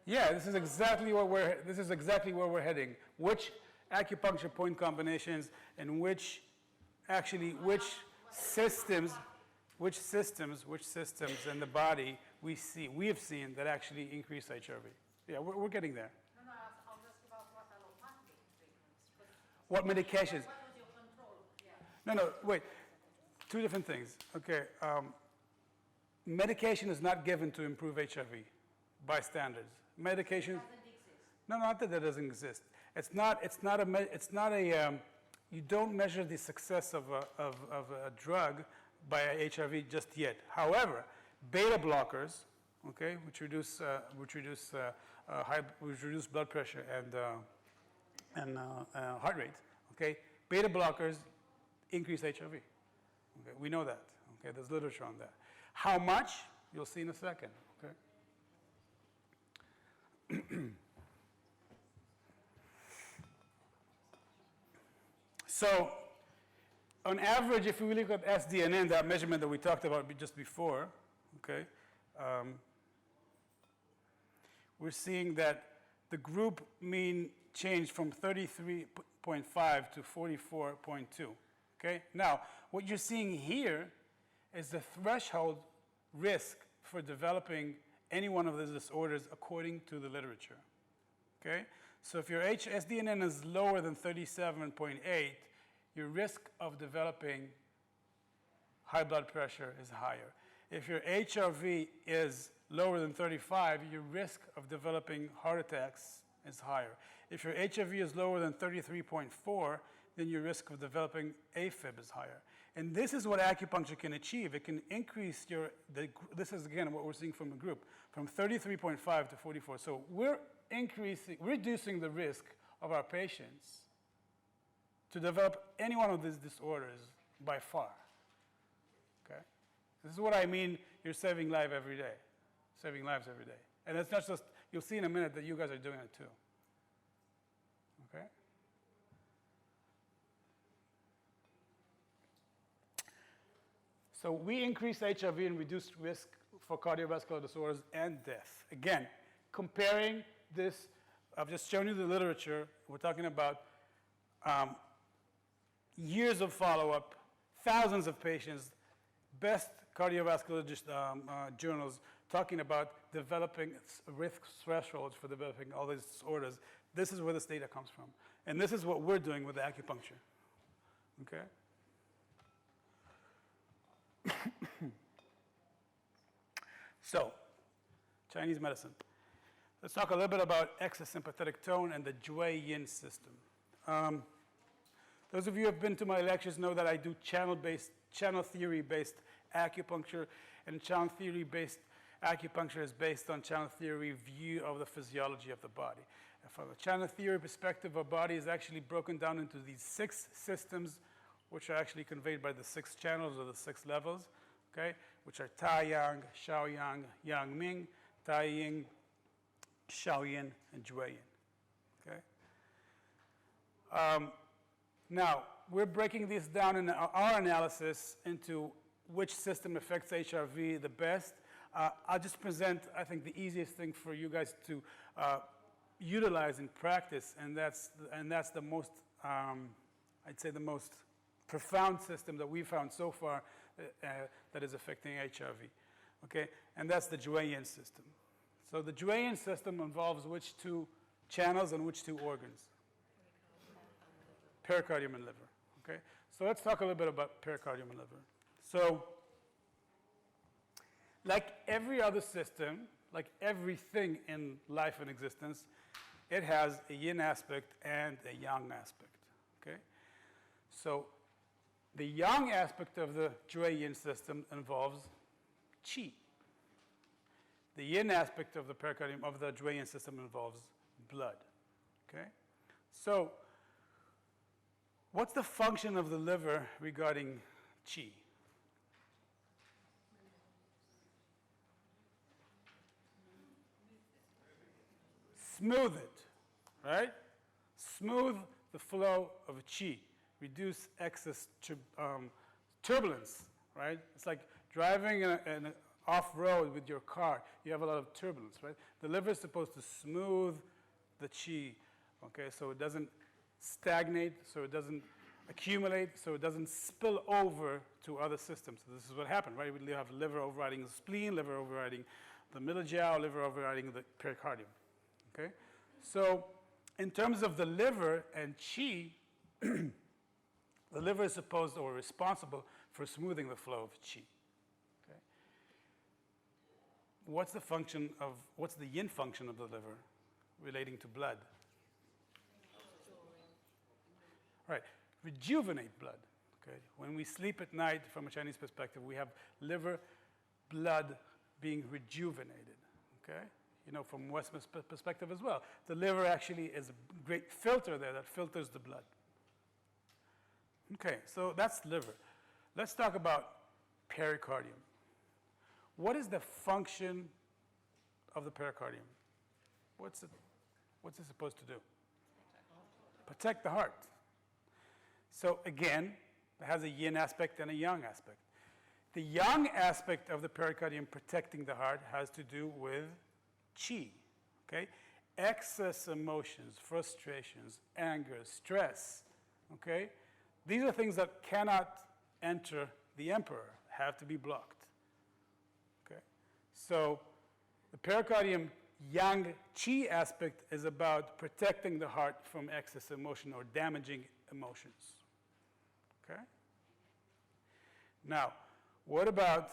Yeah, this is exactly where we're heading. Which acupuncture point combinations and which systems in the body we have seen that actually increase HRV. Yeah, we're getting there. No, I'll ask about what allopathic treatments. What medications? What was your control? Yeah. No, wait. Two different things. Okay. Medication is not given to improve HRV by standards. Medication. Doesn't exist. No, not that doesn't exist. You don't measure the success of a drug by HRV just yet. However, beta blockers, okay, which reduce blood pressure and heart rate, okay, beta blockers increase HRV. Okay, we know that. Okay, there's literature on that. How much? You'll see in a second. Okay. So, on average, if we look at SDNN, that measurement that we talked about just before, okay, we're seeing that the group mean changed from 33.5 to 44.2. Okay? Now, what you're seeing here is the threshold risk for developing any one of those disorders according to the literature. Okay? So if your SDNN is lower than 37.8, your risk of developing high blood pressure is higher. If your HRV is lower than 35, your risk of developing heart attacks is higher. If your HRV is lower than 33.4, then your risk of developing AFib is higher. And this is what acupuncture can achieve. It can increase this is again what we're seeing from the group, from 33.5 to 44. So we're reducing the risk of our patients to develop any one of these disorders by far. Okay? This is what I mean, you're saving lives every day. Saving lives every day. And it's not just, you'll see in a minute that you guys are doing it too. Okay? So we increase HIV and reduce risk for cardiovascular disorders and death. Again, comparing this, I've just shown you the literature. We're talking about years of follow-up, thousands of patients, best cardiovascular journals talking about developing risk thresholds for developing all these disorders. This is where this data comes from. And this is what we're doing with acupuncture. Okay? So, Chinese medicine. Let's talk a little bit about exosympathetic tone and the Jue-Yin system. Those of you who have been to my lectures know that I do channel theory-based acupuncture, and channel theory-based acupuncture is based on channel theory view of the physiology of the body. And from a channel theory perspective, our body is actually broken down into these 6 systems, which are actually conveyed by the 6 channels or the 6 levels, okay, which are Tai Yang, Shao Yang, Yang Ming, Tai Ying, Shao Yin, and Jue Yin. Okay? Now, we're breaking this down in our analysis into which system affects HRV the best. I'll just present, I think, the easiest thing for you guys to utilize in practice, and that's the most, I'd say, the most profound system that we've found so far that is affecting HRV. Okay, and that's the Jue-Yin system. So the Jue-Yin system involves which 2 channels and which 2 organs? Pericardium and liver. Okay, so let's talk a little bit about pericardium and liver. So, like every other system, like everything in life and existence, it has a yin aspect and a yang aspect. Okay, so the yang aspect of the Jue-Yin system involves qi. The yin aspect of the pericardium of the Jue-Yin system involves blood. Okay? So, what's the function of the liver regarding qi? Smooth it, right? Smooth the flow of qi. Reduce excess turbulence, right? It's like driving an off-road with your car. You have a lot of turbulence, right? The liver is supposed to smooth the qi, okay? So it doesn't stagnate, so it doesn't accumulate, so it doesn't spill over to other systems. So this is what happened, right? We have liver overriding the spleen, liver overriding the middle jiao, liver overriding the pericardium, okay? So in terms of the liver and qi, the liver is supposed or responsible for smoothing the flow of qi. Okay? What's the yin function of the liver relating to blood? Right, rejuvenate blood. Okay? When we sleep at night, from a Chinese perspective, we have liver blood being rejuvenated. Okay? You know, from Western perspective as well. The liver actually is a great filter there that filters the blood. Okay, so that's liver. Let's talk about pericardium. What is the function of the pericardium? What's it supposed to do? Protect the heart. So again, it has a yin aspect and a yang aspect. The yang aspect of the pericardium protecting the heart has to do with qi, okay? Excess emotions, frustrations, anger, stress, okay? These are things that cannot enter the emperor, have to be blocked, okay? So the pericardium yang qi aspect is about protecting the heart from excess emotion or damaging emotions, okay? Now, what about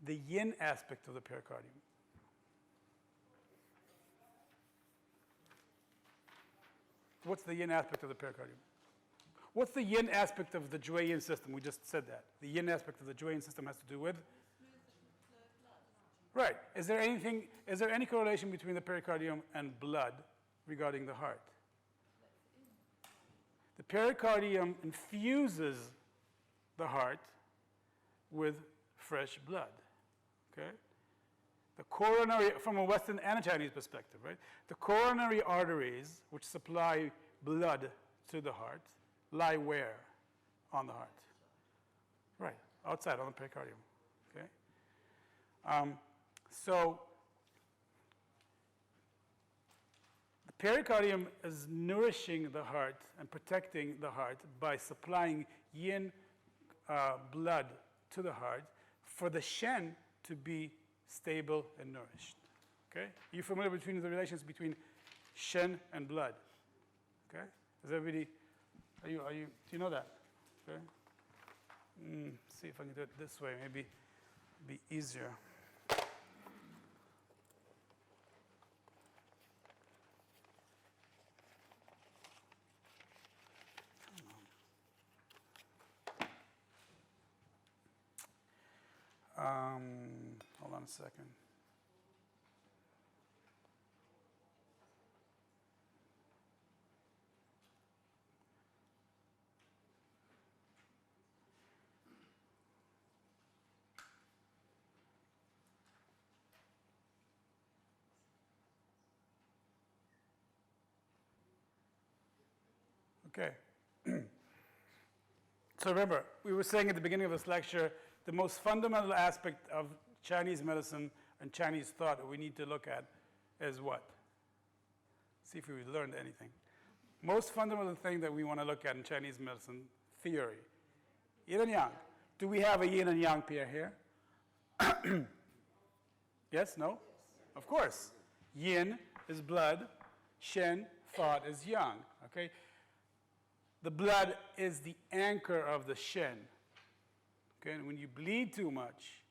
the yin aspect of the pericardium? What's the yin aspect of the pericardium? What's the yin aspect of the Jue-yin system? We just said that. The yin aspect of the Jue-yin system has to do with? Right. Is there any correlation between the pericardium and blood regarding the heart? The pericardium infuses the heart with fresh blood. Okay? The coronary, from a Western and a Chinese perspective, right? The coronary arteries, which supply blood to the heart, lie where on the heart? Right, outside on the pericardium. Okay? So the pericardium is nourishing the heart and protecting the heart by supplying yin blood to the heart for the shen to be stable and nourished. Okay? Are you familiar between the relations between shen and blood? Okay? Is everybody, do you know that? Okay? See if I can do it this way, maybe it'll be easier. Hold on a second. Okay. So remember, we were saying at the beginning of this lecture, the most fundamental aspect of Chinese medicine and Chinese thought that we need to look at is what? See if we learned anything. Most fundamental thing that we want to look at in Chinese medicine theory. Yin and yang. Do we have a yin and yang pair here? Yes? No? Of course. Yin is blood. Shen, thought, is yang. Okay? The blood is the anchor of the shen. Okay? And when you bleed too much,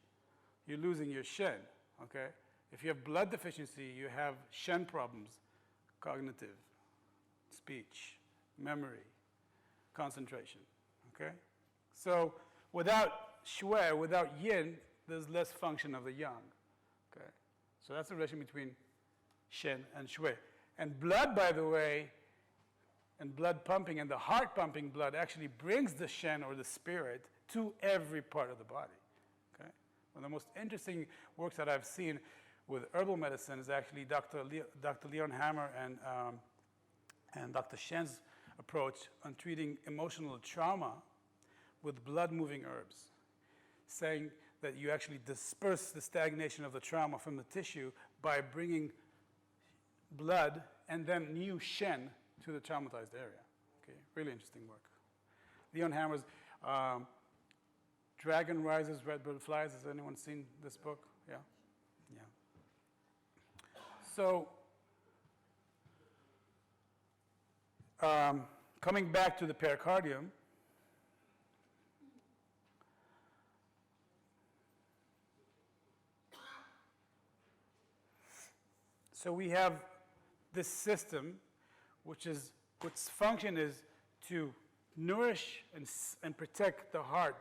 you're losing your shen. Okay? If you have blood deficiency, you have shen problems, cognitive, speech, memory, concentration. Okay? So without shui, without yin, there's less function of the yang. Okay? So that's the relation between shen and shui. And blood, by the way, and blood pumping and the heart pumping blood actually brings the shen or the spirit to every part of the body. Okay? One of the most interesting works that I've seen with herbal medicine is actually Dr. Leon Hammer and Dr. Shen's approach on treating emotional trauma with blood-moving herbs, saying that you actually disperse the stagnation of the trauma from the tissue by bringing blood and then new shen to the traumatized area. Okay, really interesting work. Leon Hammer's Dragon Rises, Red Bird Flies. Has anyone seen this book? Yeah? Yeah. So, coming back to the pericardium, so we have this system which its function is to nourish and protect the heart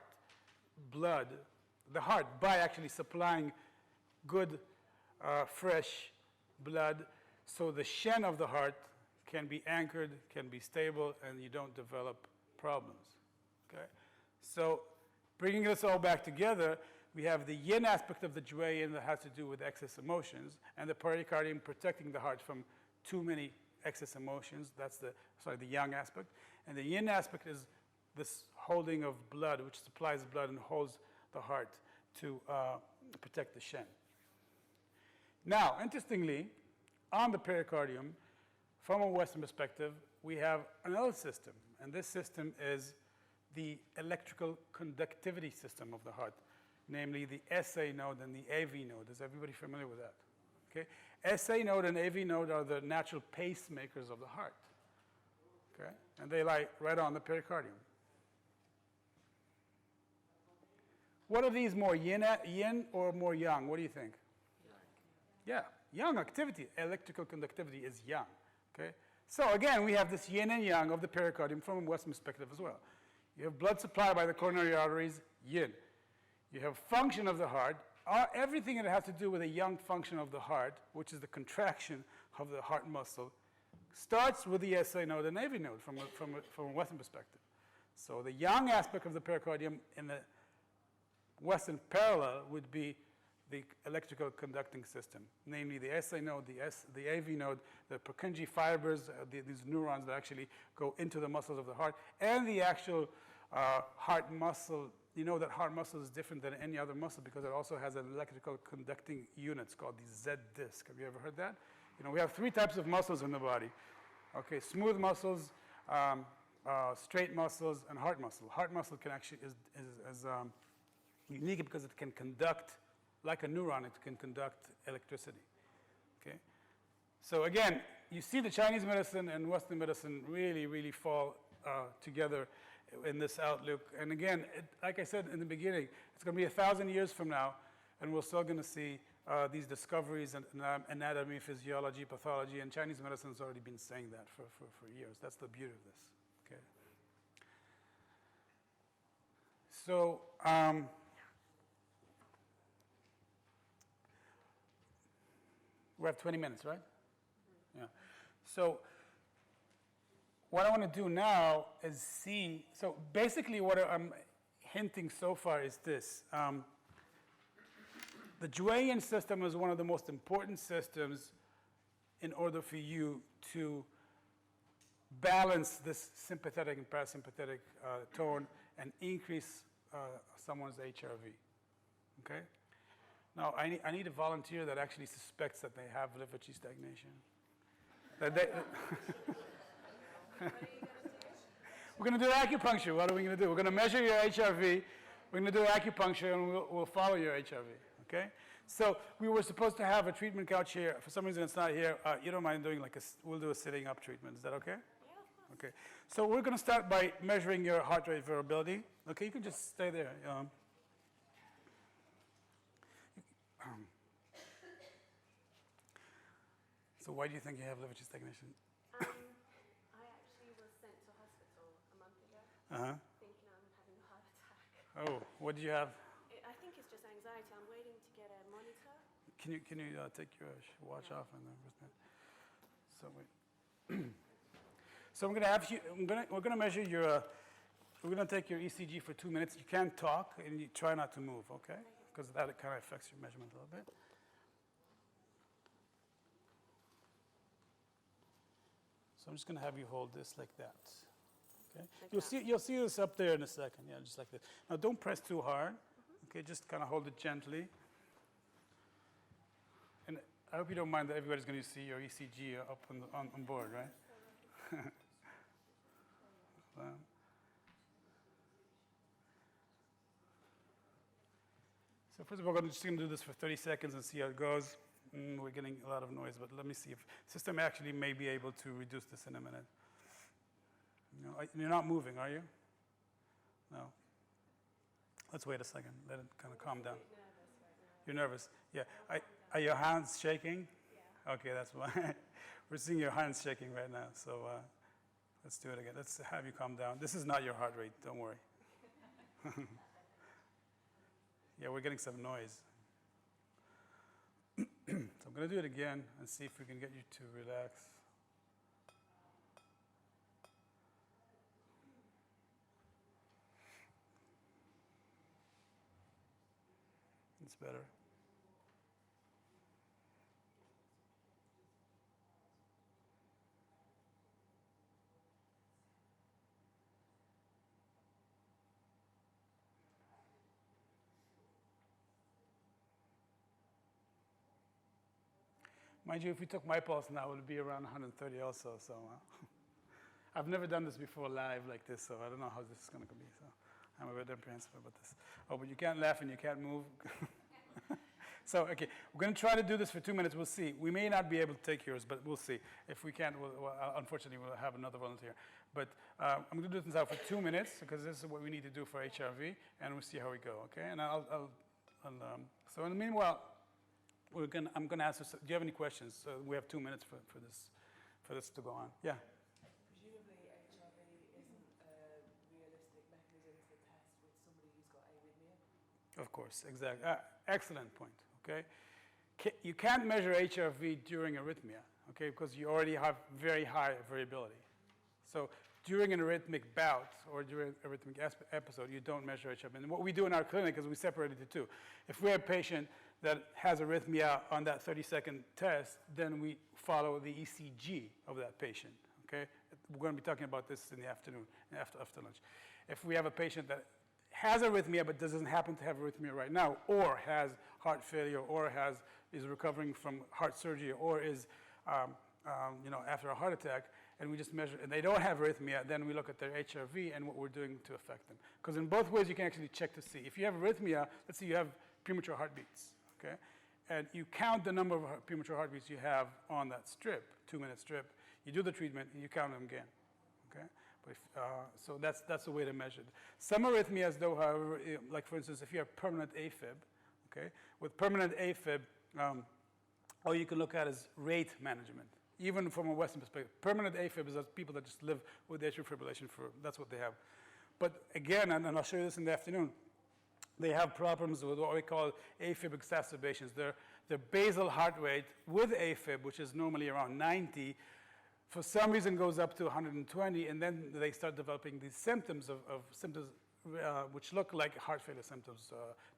blood, the heart, by actually supplying good, fresh blood, so the shen of the heart can be anchored, can be stable, and you don't develop problems. Okay? So bringing this all back together, we have the yin aspect of the Jue-yin that has to do with excess emotions, and the pericardium protecting the heart from too many excess emotions. That's the yang aspect. And the yin aspect is this holding of blood, which supplies blood and holds the heart to protect the shen. Now, interestingly, on the pericardium, from a Western perspective, we have another system, and this system is the electrical conductivity system of the heart, namely the SA node and the AV node. Is everybody familiar with that? Okay? SA node and AV node are the natural pacemakers of the heart. Okay? And they lie right on the pericardium. What are these more, yin or more yang? What do you think? Yeah, yang activity, electrical conductivity is yang. Okay? So again, we have this yin and yang of the pericardium from a Western perspective as well. You have blood supply by the coronary arteries, yin. You have function of the heart. Everything that has to do with a yang function of the heart, which is the contraction of the heart muscle, starts with the SI node and AV node from a Western perspective. So the yang aspect of the pericardium in the Western parallel would be the electrical conducting system, namely the SI node, the AV node, the Purkinje fibers, these neurons that actually go into the muscles of the heart, and the actual heart muscle. You know that heart muscle is different than any other muscle because it also has an electrical conducting unit. It's called the Z disc. Have you ever heard that? You know, we have 3 types of muscles in the body. Okay, smooth muscles, straight muscles, and heart muscle. Heart muscle can actually is unique because it can conduct, like a neuron, it can conduct electricity. Okay, so again, you see the Chinese medicine and Western medicine really, really fall together in this outlook. And again, like I said in the beginning, it's going to be 1,000 years from now, and we're still going to see these discoveries in anatomy, physiology, pathology, and Chinese medicine has already been saying that for years. That's the beauty of this. Okay. So, we have 20 minutes, right? Yeah. So, what I want to do now is see, so basically what I'm hinting so far is this. The Julian system is one of the most important systems in order for you to balance this sympathetic and parasympathetic tone and increase someone's HRV. Okay? Now, I need a volunteer that actually suspects that they have liver qi stagnation. We're going to do acupuncture. What are we going to do? We're going to measure your HRV. We're going to do acupuncture, and we'll follow your HRV. Okay? So we were supposed to have a treatment couch here. For some reason, it's not here. You don't mind doing we'll do a sitting up treatment. Is that okay? Yeah, of course. Okay. So we're going to start by measuring your heart rate variability. Okay, you can just stay there. So why do you think you have liver qi stagnation? I actually was sent to hospital a month ago, thinking I'm having a heart attack. Oh, what do you have? I think it's just anxiety. I'm waiting to get a monitor. Can you take your watch off and then so wait. So I'm going to have you. We're going to measure your. We're going to take your ECG for 2 minutes. You can't talk and you try not to move, okay? Because that kind of affects your measurement a little bit. So I'm just going to have you hold this like that. Okay? You'll see this up there in a second. Yeah, just like this. Now don't press too hard. Okay, just kind of hold it gently. And I hope you don't mind that everybody's going to see your ECG up on board, right? So first of all, we're just going to do this for 30 seconds and see how it goes. We're getting a lot of noise, but let me see if the system actually may be able to reduce this in a minute. You're not moving, are you? No. Let's wait a second. Let it kind of calm down. You're nervous? Yeah. Are your hands shaking? Yeah. Okay, that's why. We're seeing your hands shaking right now. So let's do it again. Let's have you calm down. This is not your heart rate. Don't worry. Yeah, we're getting some noise. So I'm going to do it again and see if we can get you to relax. It's better. Mind you, if we took my pulse now, it would be around 130 also. So I've never done this before live like this, so I don't know how this is going to be. So I'm a bit apprehensive about this. Oh, but you can't laugh and you can't move. So, okay, we're going to try to do this for 2 minutes. We'll see. We may not be able to take yours, but we'll see. If we can't, unfortunately, we'll have another volunteer. But I'm going to do this now for 2 minutes because this is what we need to do for HRV, and we'll see how we go, okay? And so in the meanwhile, I'm going to ask you, do you have any questions? We have 2 minutes for for this to go on. Yeah. Presumably HRV isn't a realistic mechanism to test with somebody who's got arrhythmia. Of course, exactly. Excellent point, okay? You can't measure HRV during arrhythmia, okay, because you already have very high variability. So during an arrhythmic bout or during an arrhythmic episode, you don't measure HRV. And what we do in our clinic is we separate it to two. If we have a patient that has arrhythmia on that 30-second test, then we follow the ECG of that patient, okay? We're going to be talking about this in the afternoon, after lunch. If we have a patient that has arrhythmia but doesn't happen to have arrhythmia right now, or has heart failure, or is recovering from heart surgery, or is after a heart attack, and we just measure, and they don't have arrhythmia, then we look at their HRV and what we're doing to affect them. Because in both ways, you can actually check to see. If you have arrhythmia, let's say you have premature heartbeats, okay? And you count the number of premature heartbeats you have on that strip, 2-minute strip. You do the treatment, and you count them again, okay? But so that's the way to measure it. Some arrhythmias, though, however, like for instance, if you have permanent AFib, okay? With permanent AFib, all you can look at is rate management. Even from a Western perspective, permanent AFib is those people that just live with atrial fibrillation that's what they have. But again, and I'll show you this in the afternoon, they have problems with what we call AFib exacerbations. Their basal heart rate with AFib, which is normally around 90, for some reason goes up to 120, and then they start developing these symptoms which look like heart failure symptoms,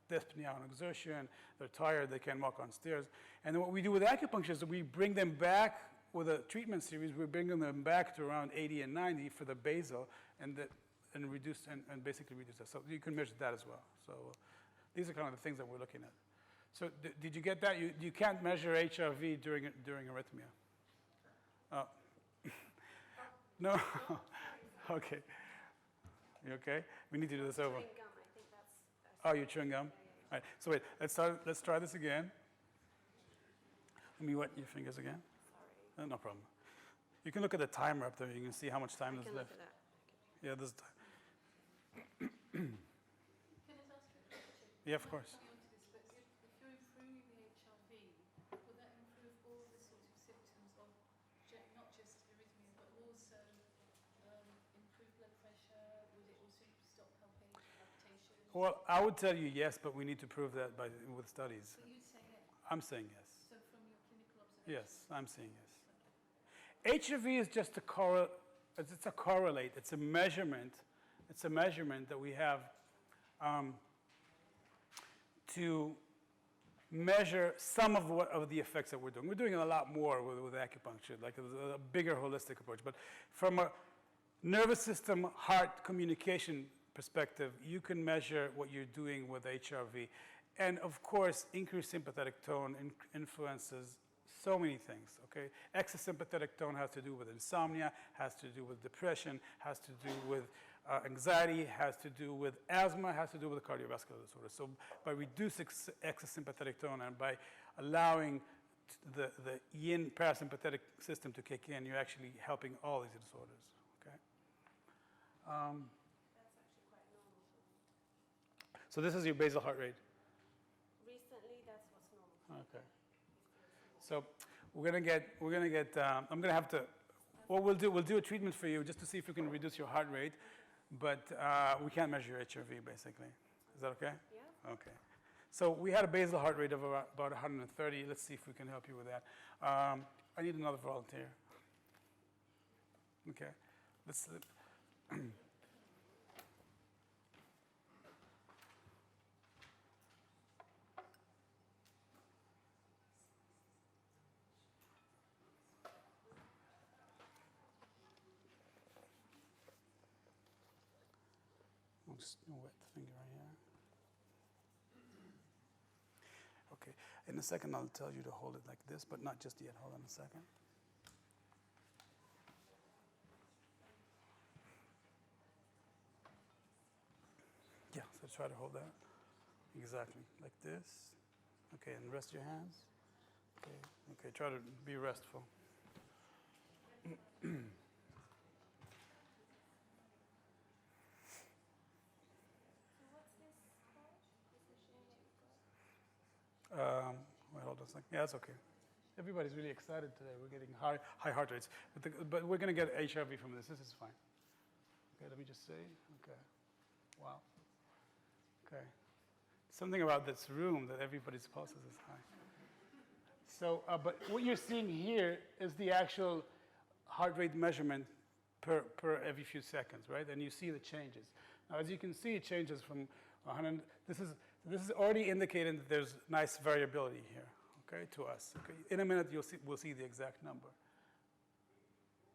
dyspnea on exertion, they're tired, they can't walk on stairs. And then what we do with acupuncture is we bring them back with a treatment series, we're bringing them back to around 80 and 90 for the basal, and basically reduce that. So you can measure that as well. So these are kind of the things that we're looking at. So did you get that? You can't measure HRV during arrhythmia. No? Okay. You okay? We need to do this over. Chewing gum, I think that's Oh, you're chewing gum? All right, so wait, let's try this again. Let me wet your fingers again. sorry. No problem. You can look at the timer up there. You can see how much time I is can look left. at that. Yeah, there's time. Can I ask you a question? Yeah, of course. Coming on to this, but if you're improving the HRV, will that improve all the sort of symptoms of not just arrhythmia, but also improve blood pressure? Would it also stop helping palpitation? Well, I would tell you yes, but we need to prove that with studies. But you'd say yes. I'm saying yes. So from your clinical observation? Yes, I'm saying yes. HRV is just a correlate. It's a measurement. It's a measurement that we have to measure some of the effects that we're doing. We're doing a lot more with acupuncture, like a bigger holistic approach. But from a nervous system, heart communication perspective, you can measure what you're doing with HRV. And of course, increased sympathetic tone influences so many things, okay? Excess sympathetic tone has to do with insomnia, has to do with depression, has to do with anxiety, has to do with asthma, has to do with cardiovascular disorders. So by reducing excess sympathetic tone and by allowing the yin parasympathetic system to kick in, you're actually helping all these disorders, okay? That's actually quite normal for me. So this is your basal heart rate. Recently, that's what's normal. Okay. So we're gonna get. I'm gonna have to. What we'll do a treatment for you just to see if we can reduce your heart rate, but we can't measure your HRV basically. Is that okay? Yeah. Okay. So we had a basal heart rate of about 130. Let's see if we can help you with that. I need another volunteer. Okay. Let's. I'll just wet the finger right here. Okay, in a second I'll tell you to hold it like this, but not just yet. Hold on a second. Yeah, so try to hold that. Exactly, like this. Okay, and rest your hands. Okay, try to be restful. So what's this called? This machine you've got? Wait, hold on a second. Yeah, that's okay. Everybody's really excited today. We're getting high heart rates. But we're going to get HRV from this. This is fine. Okay, let me just say. Okay. Wow. Okay. Something about this room that everybody's pulses is high. So, but what you're seeing here is the actual heart rate measurement per every few seconds, right? And you see the changes. Now, as you can see, it changes from 100. This is already indicating that there's nice variability here, okay, to us. Okay? In a minute, we'll see the exact number. And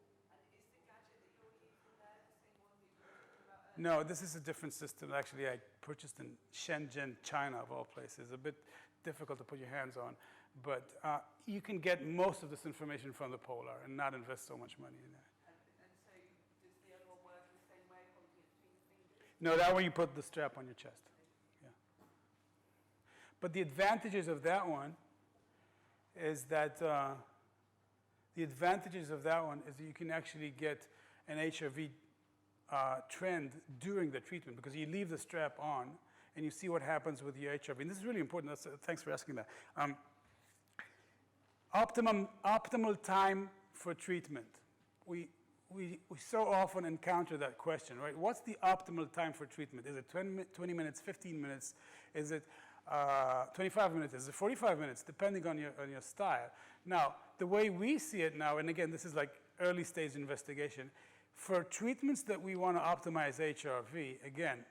is the gadget that you're using there the same one that you were talking about earlier? No, this is a different system. Actually, I purchased in Shenzhen, China, of all places. A bit difficult to put your hands on. But you can get most of this information from the Polar and not invest so much money in that. And so does the other one work the same way, holding it between the fingers? No, that way you put the strap on your chest. Yeah. But the advantages of that one is that you can actually get an HRV trend during the treatment because you leave the strap on and you see what happens with your HRV. And this is really important. Thanks for asking that. Optimal time for treatment. We so often encounter that question, right? What's the optimal time for treatment? Is it 20 minutes, 15 minutes? Is it 25 minutes? Is it 45 minutes? Depending on your style. Now, the way we see it now, and again, this is like early stage investigation, for treatments that we want to optimize HRV, again,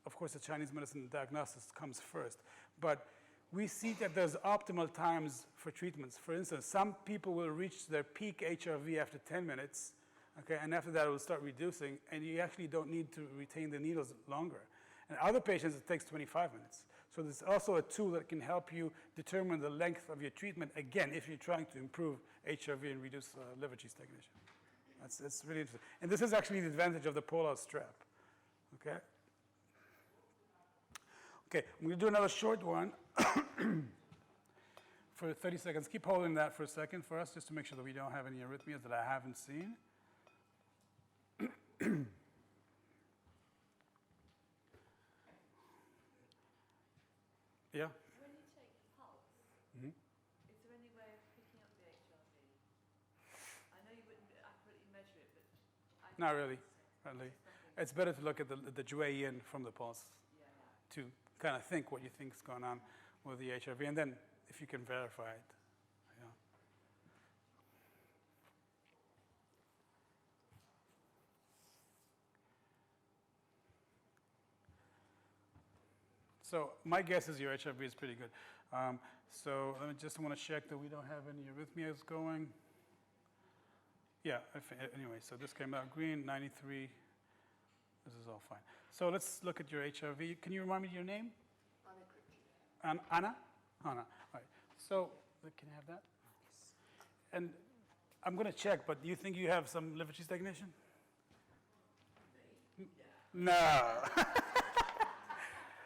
of course, the Chinese medicine diagnosis comes first, but we see that there's optimal times for treatments. For instance, some people will reach their peak HRV after 10 minutes, okay, and after that it will start reducing, and you actually don't need to retain the needles longer. And other patients, it takes 25 minutes. So there's also a tool that can help you determine the length of your treatment, again, if you're trying to improve HRV and reduce liver cheese stagnation. That's really interesting. And this is actually the advantage of the Polar strap, okay? Okay, I'm going to do another short one for 30 seconds. Keep holding that for a second for us, just to make sure that we don't have any arrhythmias that I haven't seen. Yeah? When you take a pulse, Mhm. is there any way of picking up the HRV? I know you wouldn't accurately measure it, but Not really. It's better to look at the Juayin from the pulse to kind of think what you think is going on with the HRV, and then if you can verify it. Yeah. So my guess is your HRV is pretty good. So I just want to check that we don't have any arrhythmias going. Yeah, anyway, so this came out green, 93. This is all fine. So let's look at your HRV. Can you remind me your name? Anna. Anna? Anna. All right. So can I have that? And I'm going to check, but do you think you have some liver cheese stagnation? No.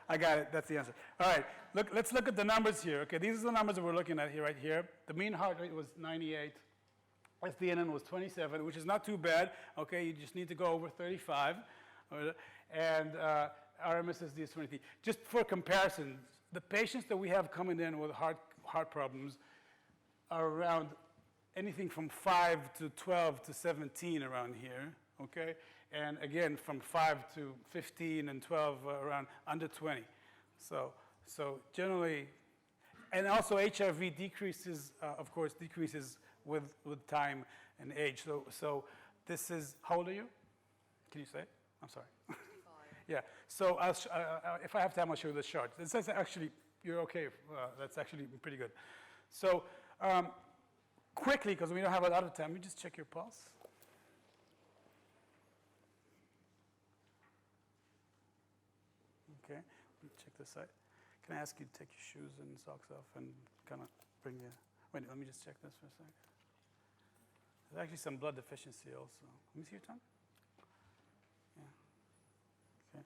I got it. That's the answer. All right. Let's look at the numbers here. Okay, these are the numbers that we're looking at here, right here. The mean heart rate was 98. SDNN was 27, which is not too bad. Okay, you just need to go over 35. And RMSSD is 23. Just for comparison, the patients that we have coming in with heart problems are around anything from 5 to 12 to 17 around here, okay? And again, from 5 to 15 and 12 around under 20. So generally, and also HRV decreases, of course, decreases with time and age. So this is, how old are you? Can you say? I'm sorry. 65. Yeah, so if I have time, I'll show you the chart. This is actually, you're okay. That's actually pretty good. So quickly, because we don't have a lot of time, you just check your pulse. Okay, check this side. Can I ask you to take your shoes and socks off and kind of bring your, wait, let me just check this for a second. There's actually some blood deficiency also. Let me see your tongue. Yeah. Okay.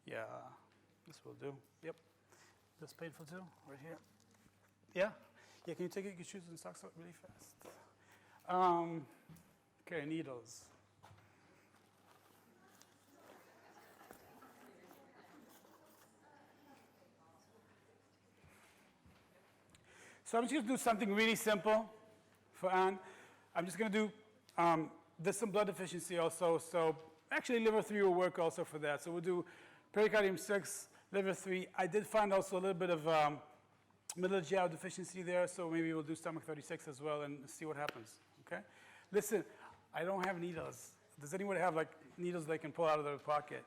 Yeah, this will do. Yep. That's painful too, right here. Yeah? Yeah, can you take your shoes and socks off really fast? Okay, needles. So I'm just going to do something really simple for Anne. I'm just going to do, there's some blood deficiency also, so actually liver 3 will work also for that. So we'll do pericardium 6, liver 3. I did find also a little bit of middle GI deficiency there, so maybe we'll do stomach 36 as well and see what happens, okay? Listen, I don't have needles. Does anyone have like needles they can pull out of their pocket?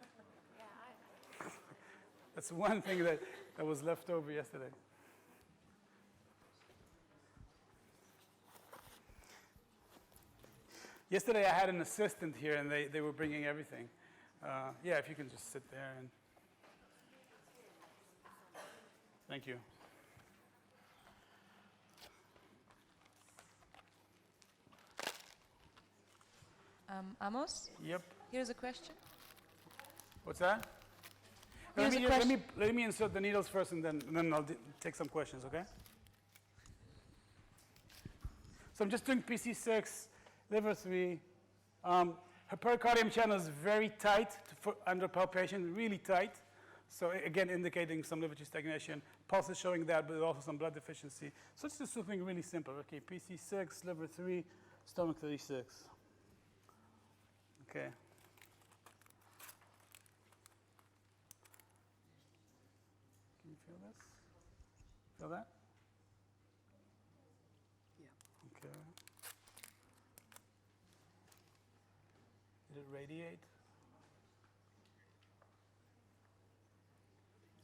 That's one thing that was left over yesterday. Yesterday I had an assistant here and they were bringing everything. Yeah, if you can just sit there and... Thank you. Amos, Yep. here's a question. What's that? Here's a question. Let me insert the needles first and then I'll take some questions, okay? So I'm just doing PC6, liver 3. Her pericardium channel is very tight under palpation, really tight. So again, indicating some liver stagnation. Pulse is showing that, but also some blood deficiency. So it's just something really simple. Okay, PC6, liver 3, stomach 36. Okay. Can you feel this? Feel that? Yeah. Okay. Did it radiate?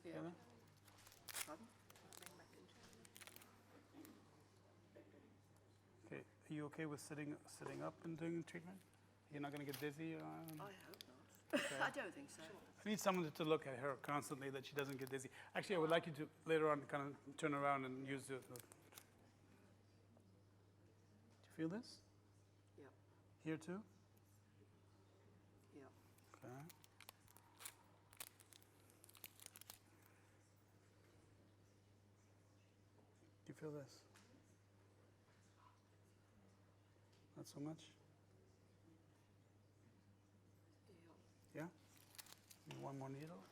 Yeah. Feel that? Pardon? Okay. Are you okay with sitting up and doing treatment? You're not going to get dizzy? I hope not. Okay. I don't think so. I need someone to look at her constantly that she doesn't get dizzy. Actually, I would like you to later on kind of turn around and use the. Do you feel this? Yeah. Here too? Yeah. Okay. Do you feel this? Not so much? Yeah. Yeah? Need one more needle?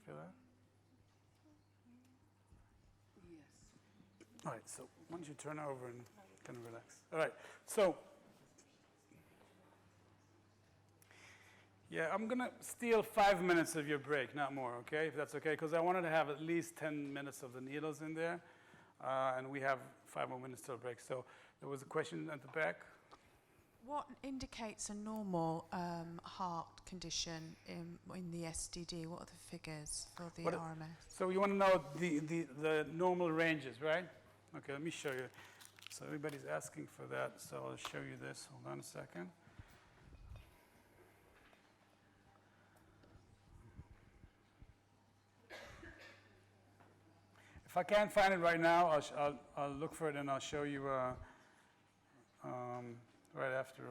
Feel that? Yes. All right, so why don't you turn over and kind of relax. All right, so yeah, I'm going to steal 5 minutes of your break, not more, okay, if that's okay, because I wanted to have at least 10 minutes of the needles in there, and we have 5 more minutes till break. So there was a question at the back. What indicates a normal heart condition in the SDD? What are the figures for the RMS? So you want to know the normal ranges, right? Okay, let me show you. So everybody's asking for that, so I'll show you this. Hold on a second. If I can't find it right now, I'll look for it and I'll show you right after.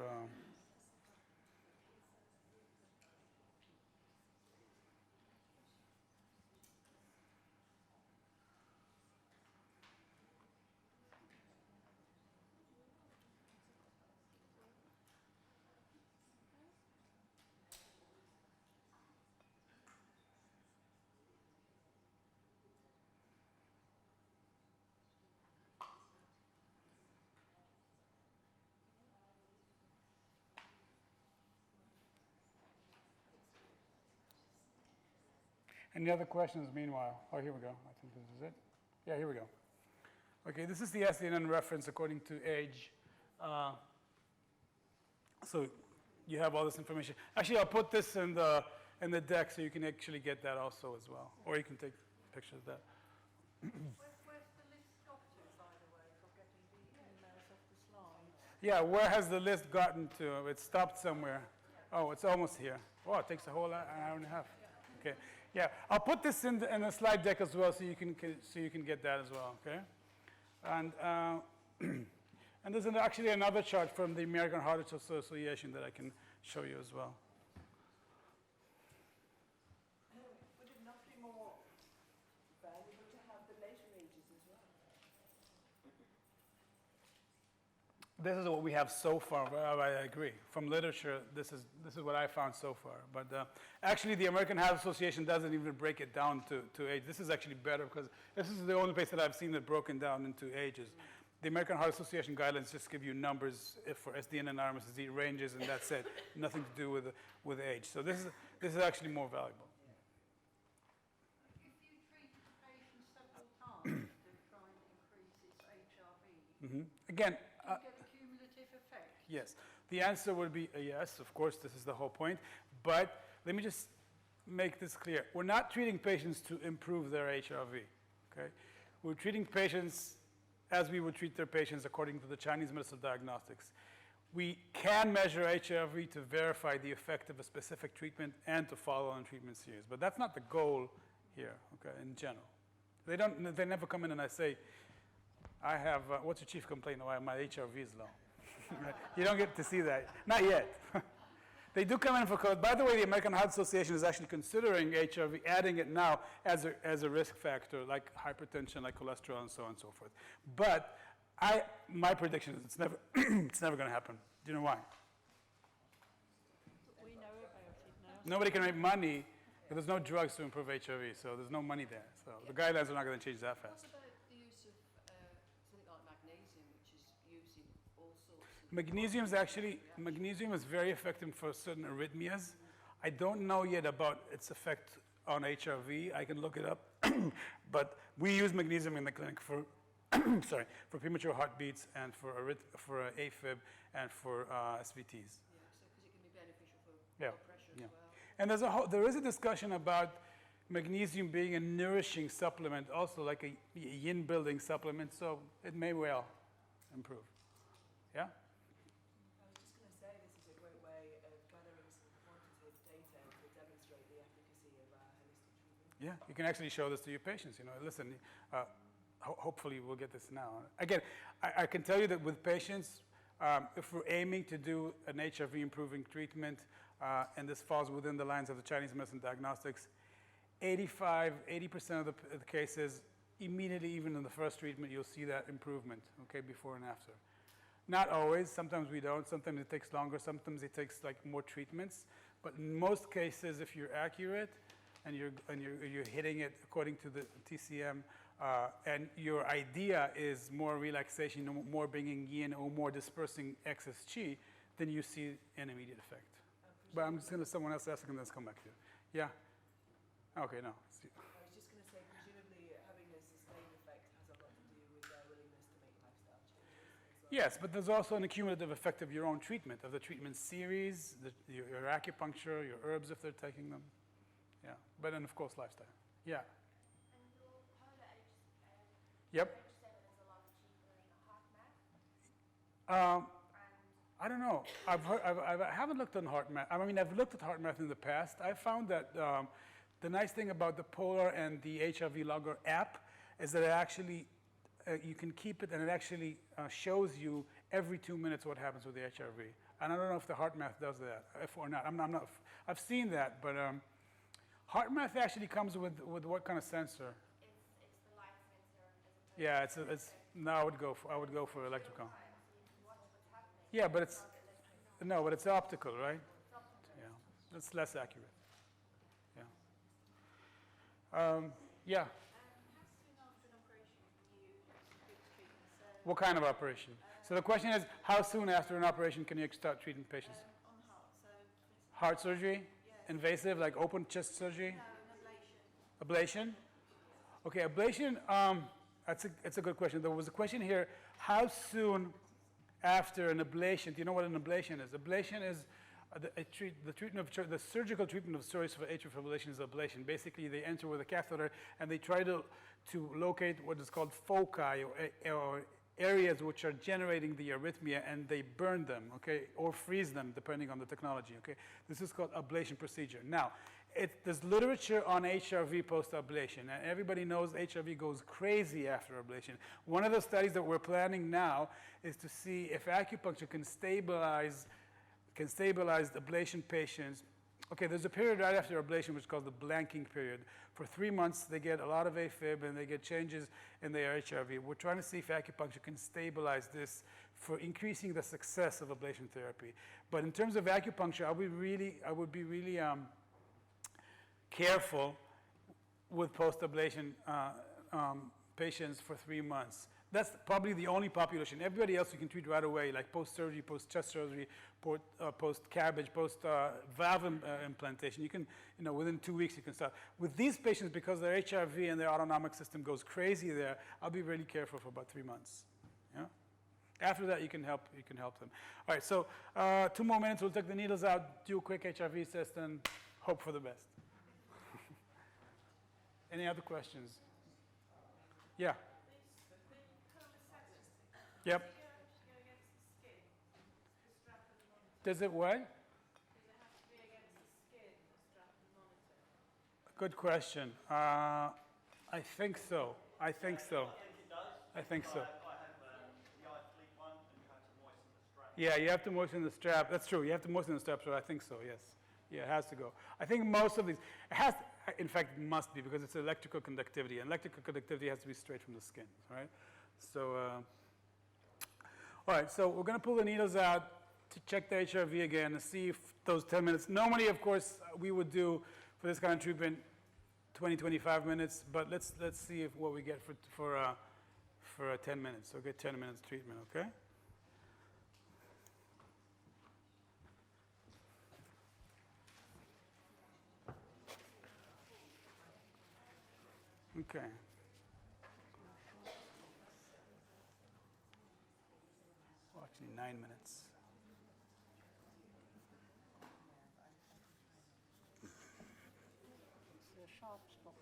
Any other questions meanwhile? Oh, here we go. I think this is it. Yeah, here we go. Okay, this is the SDNN reference according to age. So you have all this information. Actually, I'll put this in the deck so you can actually get that also as well. Or you can take pictures of that. Where's the list got to, by the way, for getting the emails off the slide? Yeah, where has the list gotten to? It stopped somewhere. Oh, it's almost here. Oh, it takes a whole hour and a half. Okay. Yeah, I'll put this in the slide deck as well, so you can get that as well. Okay. And and there's actually another chart from the American Heart Association that I can show you as well. Would it not be more valuable to have the later ages as well? This is what we have so far. Well, I agree. From literature, this is what I found so far. But actually, the American Heart Association doesn't even break it down to age. This is actually better because this is the only place that I've seen it broken down into ages. The American Heart Association guidelines just give you numbers for SDN and RMS disease ranges, and that's it. Nothing to do with age. So this is actually more valuable. If you treat the patient several times to try and increase its HRV, Again, do you get a cumulative effect? yes. The answer would be a yes. Of course, this is the whole point. But let me just make this clear. We're not treating patients to improve their HRV. Okay? We're treating patients as we would treat their patients according to the Chinese medical diagnostics. We can measure HRV to verify the effect of a specific treatment and to follow on treatment series. But that's not the goal here, okay, in general. They never come in and I say, I have, what's your chief complaint? Oh, my HRV is low. You don't get to see that. Not yet. They do come in for code. By the way, the American Heart Association is actually considering HRV, adding it now as a risk factor, like hypertension, like cholesterol, and so on and so forth. But my prediction is it's never, it's never going to happen. Do you know why? We know about it now. Nobody can make money, but there's no drugs to improve HRV, so there's no money there. So the guidelines are not going to change that What fast. about the use of something like magnesium, which is used in all sorts of... Magnesium is very effective for certain arrhythmias. I don't know yet about its effect on HRV. I can look it up. But we use magnesium in the clinic for, for premature heartbeats and for AFib and for SVTs. Yeah, so because it can be beneficial for Yeah, blood pressure yeah. as well. And there is a discussion about magnesium being a nourishing supplement, also like a yin building supplement, so it may well improve. Yeah? I was just going to say this is a great way of gathering some quantitative data to demonstrate the efficacy of our holistic treatment. Yeah, you can actually show this to your patients. You know, listen, hopefully we'll get this now. Again, I can tell you that with patients, if we're aiming to do an HRV improving treatment, and this falls within the lines of the Chinese medicine diagnostics, 80% of the cases, immediately, even in the first treatment, you'll see that improvement, okay, before and after. Not always. Sometimes we don't. Sometimes it takes longer. Sometimes it takes like more treatments. But in most cases, if you're accurate and you're hitting it according to the TCM, and your idea is more relaxation, more bringing yin, or more dispersing excess qi, then you see an immediate effect. But I'm just going to someone else ask and then let's come back to you. Yeah. Okay. No. I was just going to say, presumably having a sustained effect has a lot to do with their willingness to make lifestyle changes. Yes, but there's also an accumulative effect of your own treatment, of the treatment series, your acupuncture, your herbs if they're taking them. Yeah, but then of course lifestyle. Yeah. And your polar H, Yep. H7 is a lot cheaper than a heart math. I don't know. I haven't looked on HeartMath. I mean, I've looked at HeartMath in the past. I found that the nice thing about the Polar and the HRV Logger app is that it actually, you can keep it and it actually shows you every 2 minutes what happens with the HRV. And I don't know if the HeartMath does that or not. I'm not. I've seen that, but HeartMath actually comes with what kind of sensor? It's the light sensor as opposed Yeah, it's no. I would go for electrical. to watch what's happening. Yeah, but it's optical, right? Yeah, it's less accurate. Yeah. Yeah. How soon after an operation can you start treatment? So What kind of operation? So the question is, how soon after an operation can you start treating patients? on heart, so Heart surgery? Invasive, like open chest surgery? an ablation. Ablation? Okay, ablation, it's a good question. There was a question here, how soon after an ablation, do you know what an ablation is? Ablation is the surgical treatment of serious atrial fibrillation is ablation. Basically, they enter with a catheter and they try to locate what is called foci or areas which are generating the arrhythmia, and they burn them, okay, or freeze them, depending on the technology, okay? This is called ablation procedure. Now, there's literature on HRV post-ablation, and everybody knows HRV goes crazy after ablation. One of the studies that we're planning now is to see if acupuncture can stabilize the ablation patients. Okay, there's a period right after ablation which is called the blanking period. For 3 months, they get a lot of AFib and they get changes in their HRV. We're trying to see if acupuncture can stabilize this for increasing the success of ablation therapy. But in terms of acupuncture, I would be really careful with post-ablation patients for 3 months. That's probably the only population. Everybody else you can treat right away, like post-surgery, post-chest surgery, post-cabbage, post-valve implantation. You can, within 2 weeks you can start. With these patients, because their HRV and their autonomic system goes crazy there, I'll be really careful for about 3 months. Yeah? After that, you can help them. All right, so 2 more minutes. We'll take the needles out, do a quick HRV test, and hope for the best. Any other questions? Yeah. Yep. Does it what? Good question. I think so. I think so. I think so. Yeah, you have to moisten the strap. That's true. You have to moisten the strap, so I think so, yes. Yeah, it has to go. I think most of these, in fact, it must be because it's electrical conductivity. And electrical conductivity has to be straight from the skin, right? So, all right, so we're going to pull the needles out to check the HRV again and see if those 10 minutes. Normally, of course, we would do for this kind of treatment 20, 25 minutes, but let's see what we get for 10 minutes. So get 10 minutes treatment, okay? Okay. Well, actually, 9 minutes. The sharps box.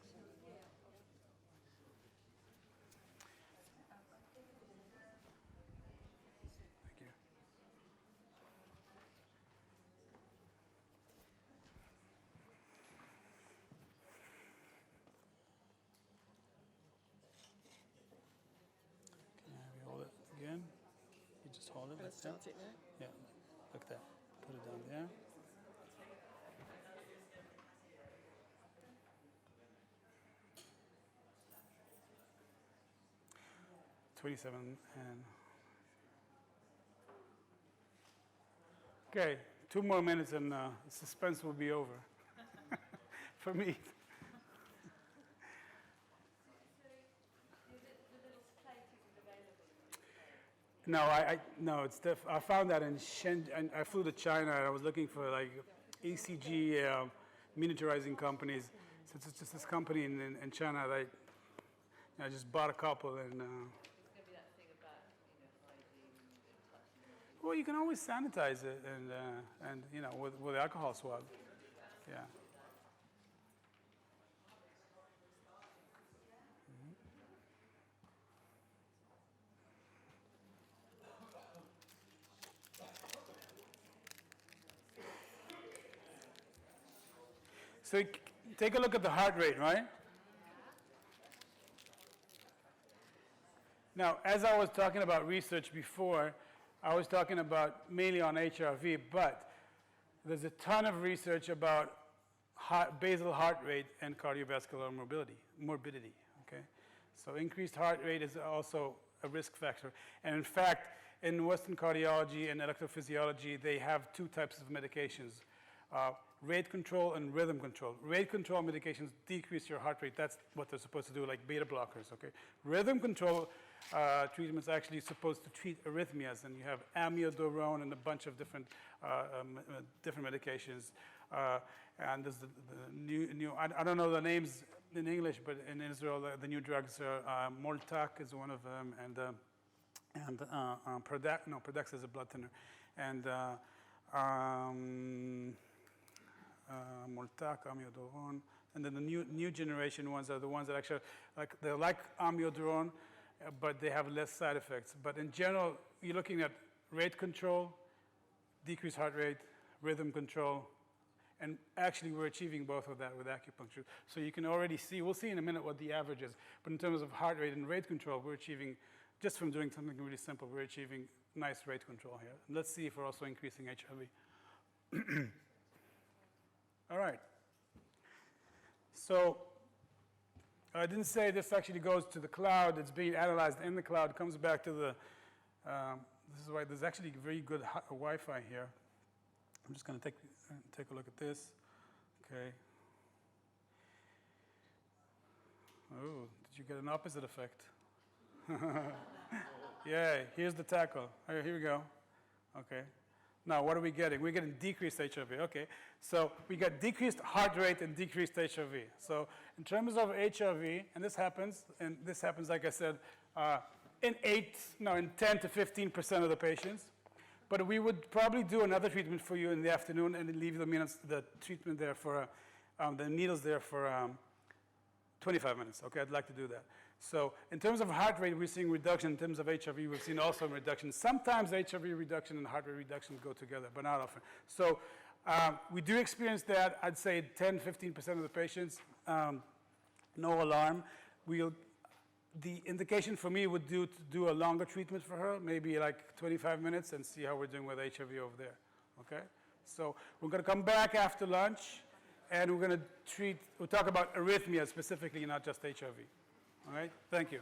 Thank you. Can I have you hold it again? You just hold it like that? Start it now? Yeah, like that. Put it down there. $27 and okay, 2 more minutes and suspense will be over for me. No, no, it's I found that in Shenzhen. I flew to China and I was looking for like ECG miniaturizing companies. So it's just this company in China that I just bought a couple and. Well, you can always sanitize it and with alcohol swab. Yeah. So take a look at the heart rate, right? Now, as I was talking about research before, I was talking about mainly on HRV, but there's a ton of research about basal heart rate and cardiovascular morbidity, okay? So increased heart rate is also a risk factor. And in fact, in Western cardiology and electrophysiology, they have 2 types of medications, rate control and rhythm control. Rate control medications decrease your heart rate. That's what they're supposed to do, like beta blockers, okay? Rhythm control treatment's actually supposed to treat arrhythmias, and you have amiodarone and a bunch of different medications. And there's the new I don't know the names in English, but in Israel, the new drugs are Moltak is one of them, and Prodax is a blood thinner, and Moltak, amiodarone, and then the new generation ones are the ones that actually they're like amiodarone, but they have less side effects. But in general, you're looking at rate control, decreased heart rate, rhythm control, and actually we're achieving both of that with acupuncture. So you can already see, we'll see in a minute what the average is, but in terms of heart rate and rate control, we're achieving, just from doing something really simple, we're achieving nice rate control here. And let's see if we're also increasing HRV. All right. So I didn't say this actually goes to the cloud. It's being analyzed in the cloud. It comes back to the this is why there's actually very good Wi-Fi here. I'm just going to take a look at this. Okay. Oh, did you get an opposite effect? Yeah, here's the tackle. Here we go. Okay. Now, what are we getting? We're getting decreased HRV. Okay. So we got decreased heart rate and decreased HRV. So in terms of HRV, and this happens, like I said, in 10 to 15% of the patients. But we would probably do another treatment for you in the afternoon and leave the treatment there for, the needles there for 25 minutes. Okay, I'd like to do that. So in terms of heart rate, we're seeing reduction. In terms of HRV, we've seen also reduction. Sometimes HRV reduction and heart rate reduction go together, but not often. So we do experience that. I'd say 10, 15% of the patients, no alarm. The indication for me would to do a longer treatment for her, maybe like 25 minutes, and see how we're doing with HRV over there. Okay? So we're going to come back after lunch, and we're going to we'll talk about arrhythmias specifically, not just HRV. All right? Thank you.